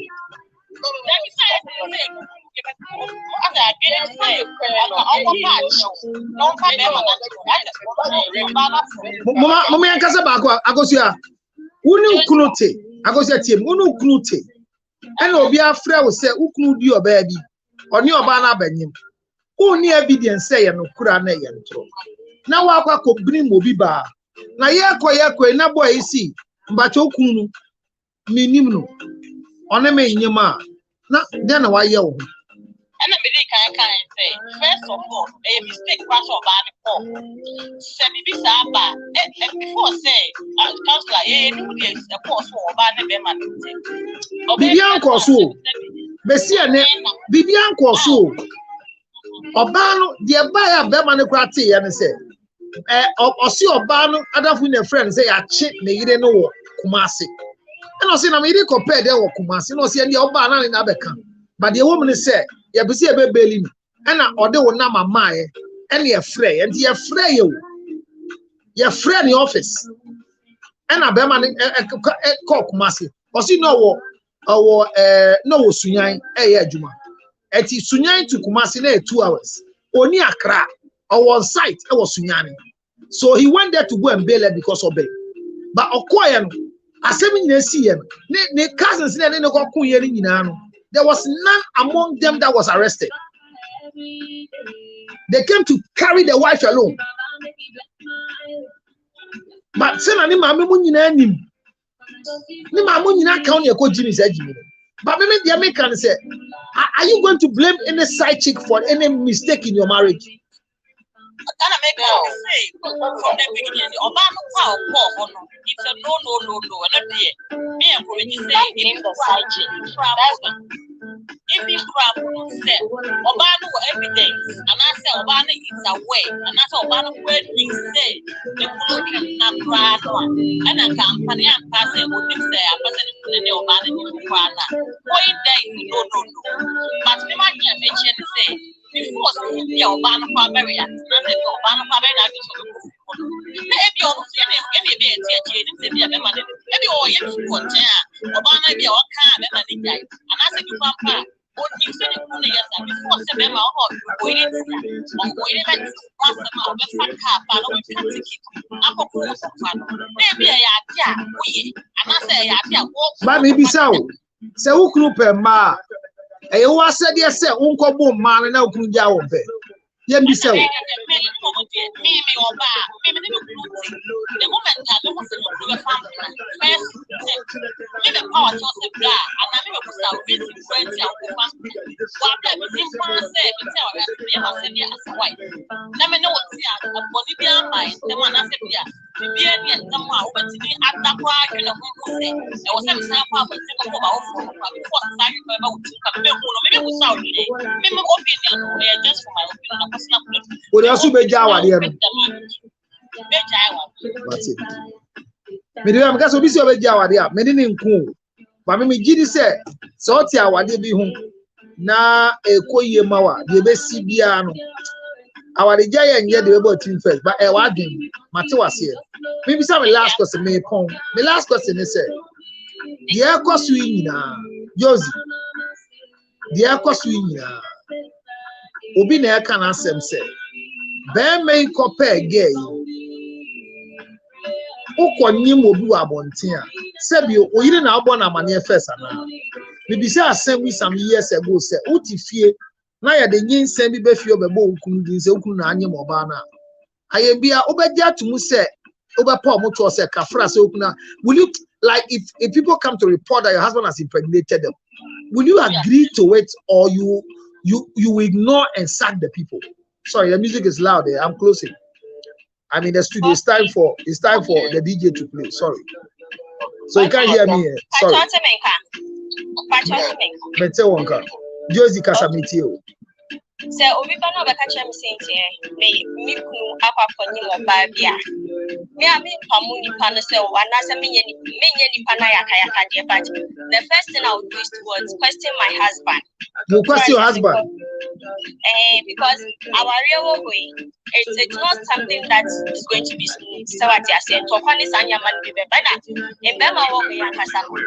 Mama yankasa bako agosia wunu kunote agosia tie wunu kunote ena obi afra wo se ukunu di oba bi oni oba na abanyim oni evidence say ye no kura na ye ntro na wa akwa ko brim obi ba na ye kɔ na boy isi mbacho okunu minim no one me nyima na de na wa ye wo. And I can say, first of all, a mistake was of bad call. Semi Bisaba, and before say, Councillor, a course for bad Beman. Bibian Corso, Bessiane, Bibian Corso, Obano, the buyer Bemanocraty, and say, or see Obano, other with a friend say, I check me, you know, Kumasi. And I say, I'm really compared there with Kumasi, no, see any Obana in Abekan. But the woman said, you be see a baby, and I order one number my and you're free, and you're free, you're free in the office. And I bear man cock massive. Or see no, no Sunyan, Juma. At Sunyan to Kumasi 2 hours. Only a crack or on site, I was Sunyani. So he went there to go and bail her because of it. But Okoyan, as 7 years, see him, the cousins, they didn't go in. There was none among them that was arrested. They came to carry the wife alone. But say na ni maame mu nyina anim. Ni maame nyina ka on ekọ Jimmy say Jimmy. But me dey make can say, are you going to blame any side chick for any mistake in your marriage? Can I make say from the beginning, Obama no. It's a no. And me and say in the side chick. If you grab say Obama evidence, and I say Obama is away, and I say Obama where he say the can not grab one, and a company and pass it would say a person in the Obama in Ghana. Point there, no. But me might mention say before the Obama family and the Obama family maybe on maybe maybe all you Obama be all kind and I said you you said the good yes, before seven or waiting for waiting to cross them out, but for car, but we can't take it. Maybe I am, we, and I say, I walk. But maybe so. So, who group a ma? A was said, yes, sir, Uncle Boom, man, and now could you obey? Yes, be so. Maybe or bad, maybe the woman that was a family. First, maybe power to the blah, and I never was out with friends out with family. What I was in for a second, tell us, you must say, yes, white. Let me know what's here, a Bolivia mind, the one I said, yeah. The beard and somehow went to be at the park, you know, there was some sample of the before I remember maybe was out today. Maybe opinion, just for my opinion. Would also be Jawa, dear. Medium because we see over Jawa, dear. Many in cool. But me Giddy said, so Tia, they be home. Na a koye mawa, the best CBano. Our giant get the about team first, but a wagging, Matawas here. Maybe some last question may pong. The last question is said, the air cost Josie. The air cost Obi na can answer him say, Bear may compare gay. Okonim obu abontia. Sebio, o yiri na abon amane first ana. Maybe say asem we some years ago say, Uti fie, na ya de nyin sem bi be fie obebo nkunu din se nkunu na anye moba na. Aye bia obedia to mu say, obepa mo to say kafra say okuna. Will you like if people come to report that your husband has impregnated them? Will you agree to it or you ignore and sack the people? Sorry, the music is loud there. I'm closing. I'm in the studio. It's time for the DJ to play. Sorry. So you can't hear me here. Sorry. Josie Casamitio. So we can over catch him saying here, may me up for you or Babia. Me I mean Pamuni Panasel, and as a many Panayaka, but the first thing I would do is to question my husband. You question your husband? Because our real way, it's not something that is going to be smooth. So what you said, Tokani Sanya man be better. In Bema Woki and Casamo.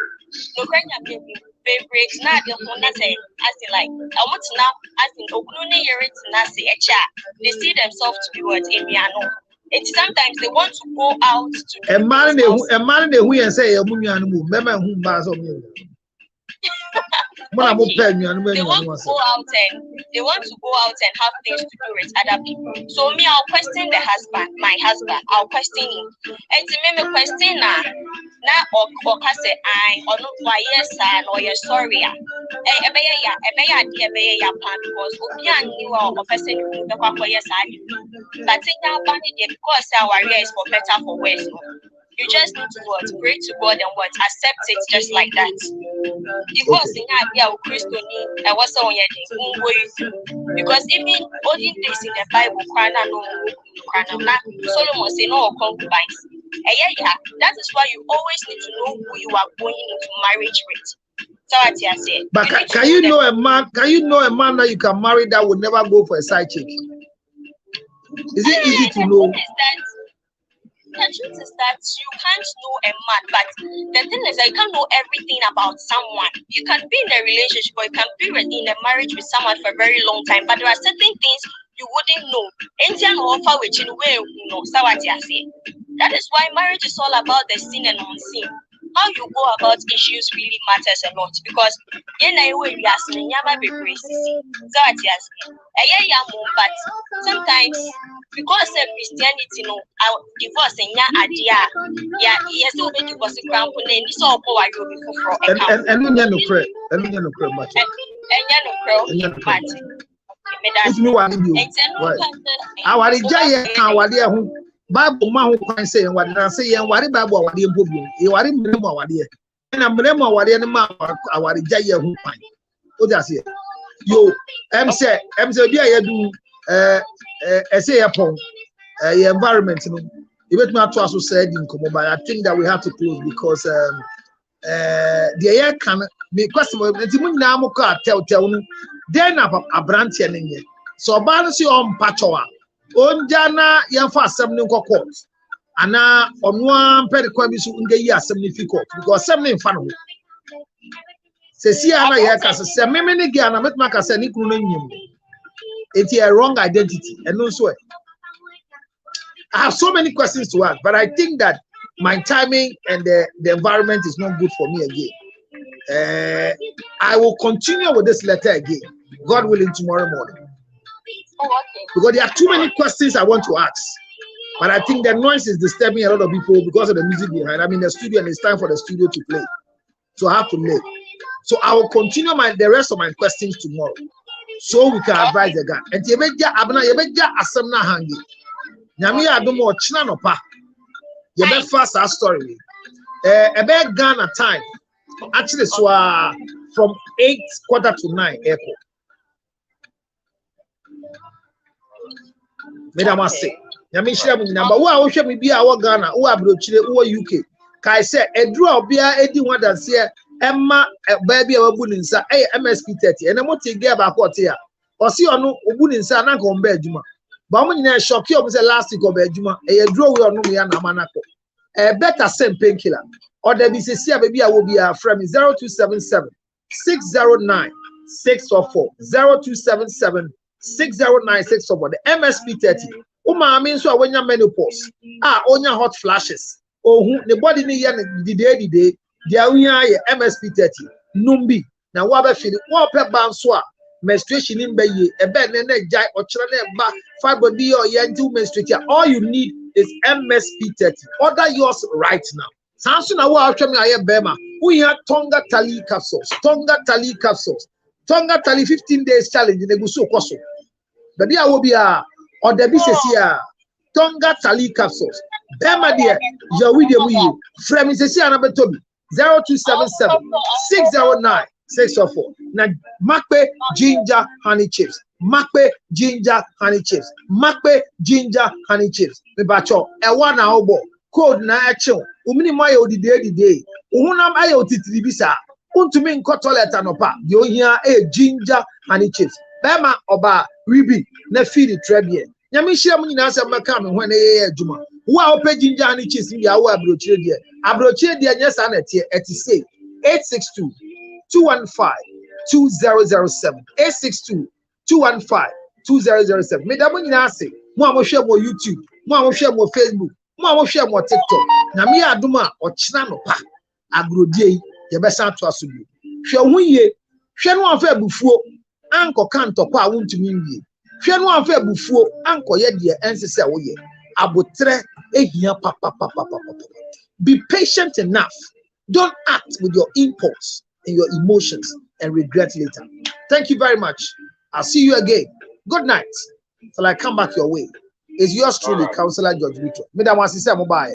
No question favorite now the Honda say as in like I want to now as in Okunune Yerit Nasi Echa. They see themselves to be what in Miano. It's sometimes they want to go out to a man who and say a Munian member who bars on you. They want to go out and have things to do with other people. So me, I'll question my husband, I'll question him. And to me, question now or say I or not why yes or yes sorry. Because you are a person who for yes but in our body because our is for better for worse. You just need to pray to God and accept it just like that. Because in our Christian, I was on your because even olden days in the Bible, Solomon said no concubines. That is why you always need to know who you are going into marriage with. So what I said. But can you know a man? Can you know a man that you can marry that will never go for a side chick? Is it easy to know? The truth is that you can't know a man, but the thing is that you can't know everything about someone. You can be in a relationship or you can be in a marriage with someone for a very long time, but there are certain things you wouldn't know. Indian offer which in a way you know. So what I say. That is why marriage is all about the seen and unseen. How you go about issues really matters a lot because in a way we are saying be racist. So what I say. But sometimes because of Christianity, our divorce and yes, so the divorce ground for any so poor you before and no pray. And no pray much. It's me one you. Our giant our Bible man who say what I say and what Bible what the you are in our dear. And I'm remember what the man our giant who find. What does it? Yo, I'm say dear do say upon environment. You bet me to also said in Komo, but I think that we have to close because the air can be question. The tell then a branch and so balance your own patoa. On Jana Yanfa 7 court. And now on one periquamis in the year 70 court because 7 in fun. Say see ana ye kasa say me ne ge ana metma kasa ni kunu nyim. It's a wrong identity and also I have so many questions to ask, but I think that my timing and the environment is not good for me again. I will continue with this letter again, God willing, tomorrow morning. Because there are too many questions I want to ask. But I think the noise is disturbing a lot of people because of the music behind. I'm in the studio and it's time for the studio to play. So I have to leave. So I will continue the rest of my questions tomorrow. So we can advise the guy. And yebeja abna yebeja asem na hangi. Nyame adomo ochina no pa. Yebe fast our story. Ebe Ghana time. Actually so from 8:45 echo. Madam say. Nyame shira mu nyamba wo a wo hwe me bia wo Ghana, wo abrochire, wo UK. Kai say edru a obia edi ho danse Emma baby wabu ninsa MSP 30 and mo te ge ba ko te a o si onu obu ninsa na ko mba adwuma ba mo nyina shock you say last week oba adwuma draw we onu ya na manako better same painkiller or there be say baby a wo bia from 0277 609 644 0277 609 644 the MSP 30 o ma me nso a wonya menopause onya hot flashes ohun the body ni ye dide dia unya ye MSP 30 numbi na wa ba fili wa pe ban so a menstruation in be ye ebe ne jai ochire na ba fiber bi o ye nti menstruate all you need is MSP 30 order yours right now sanso na wa atwa me aye be ma unya tonga tali capsules tonga tali 15 days challenge ne guso koso baby a wo bia order bi sesi a tonga tali capsules be ma de ya wi de mu yi frame sesi ana betobi 0277 609 644. Now, Makpe ginger honey chips. Makpe ginger honey chips. Makpe ginger honey chips. Me bacho. Ewa na obo. Code na action. Umini moye odi day. Uhunam aye otitiri bisa. Untumi nko toilet anopa. Dio hiya ginger honey chips. Bema oba ribi na feed trebie. Nyami shia mu nyina se maka me hwane ye adwuma. Wo a ope ginger honey chips bi a wo abrochire die. Abrochire die nyesa na tie say 862 215 2007 862 215 2007. Me da mo nyina ase. Mo a mo hwe mo YouTube, mo a mo hwe mo Facebook, mo a mo hwe mo TikTok. Na me adoma o kina no pa. Agrodie ye be san to asobi. Hwe ho ye. Hwe no anfa abufuo. Anko kantokwa a wontumi wie. Hwe no anfa abufuo. Anko ye de ensese wo ye. Abotre ehia papa. Be patient enough. Don't act with your impulse and your emotions and regret later. Thank you very much. I'll see you again. Good night. Till I come back your way. It's yours truly, Counselor George Victor. Madam Wasisa Mobile.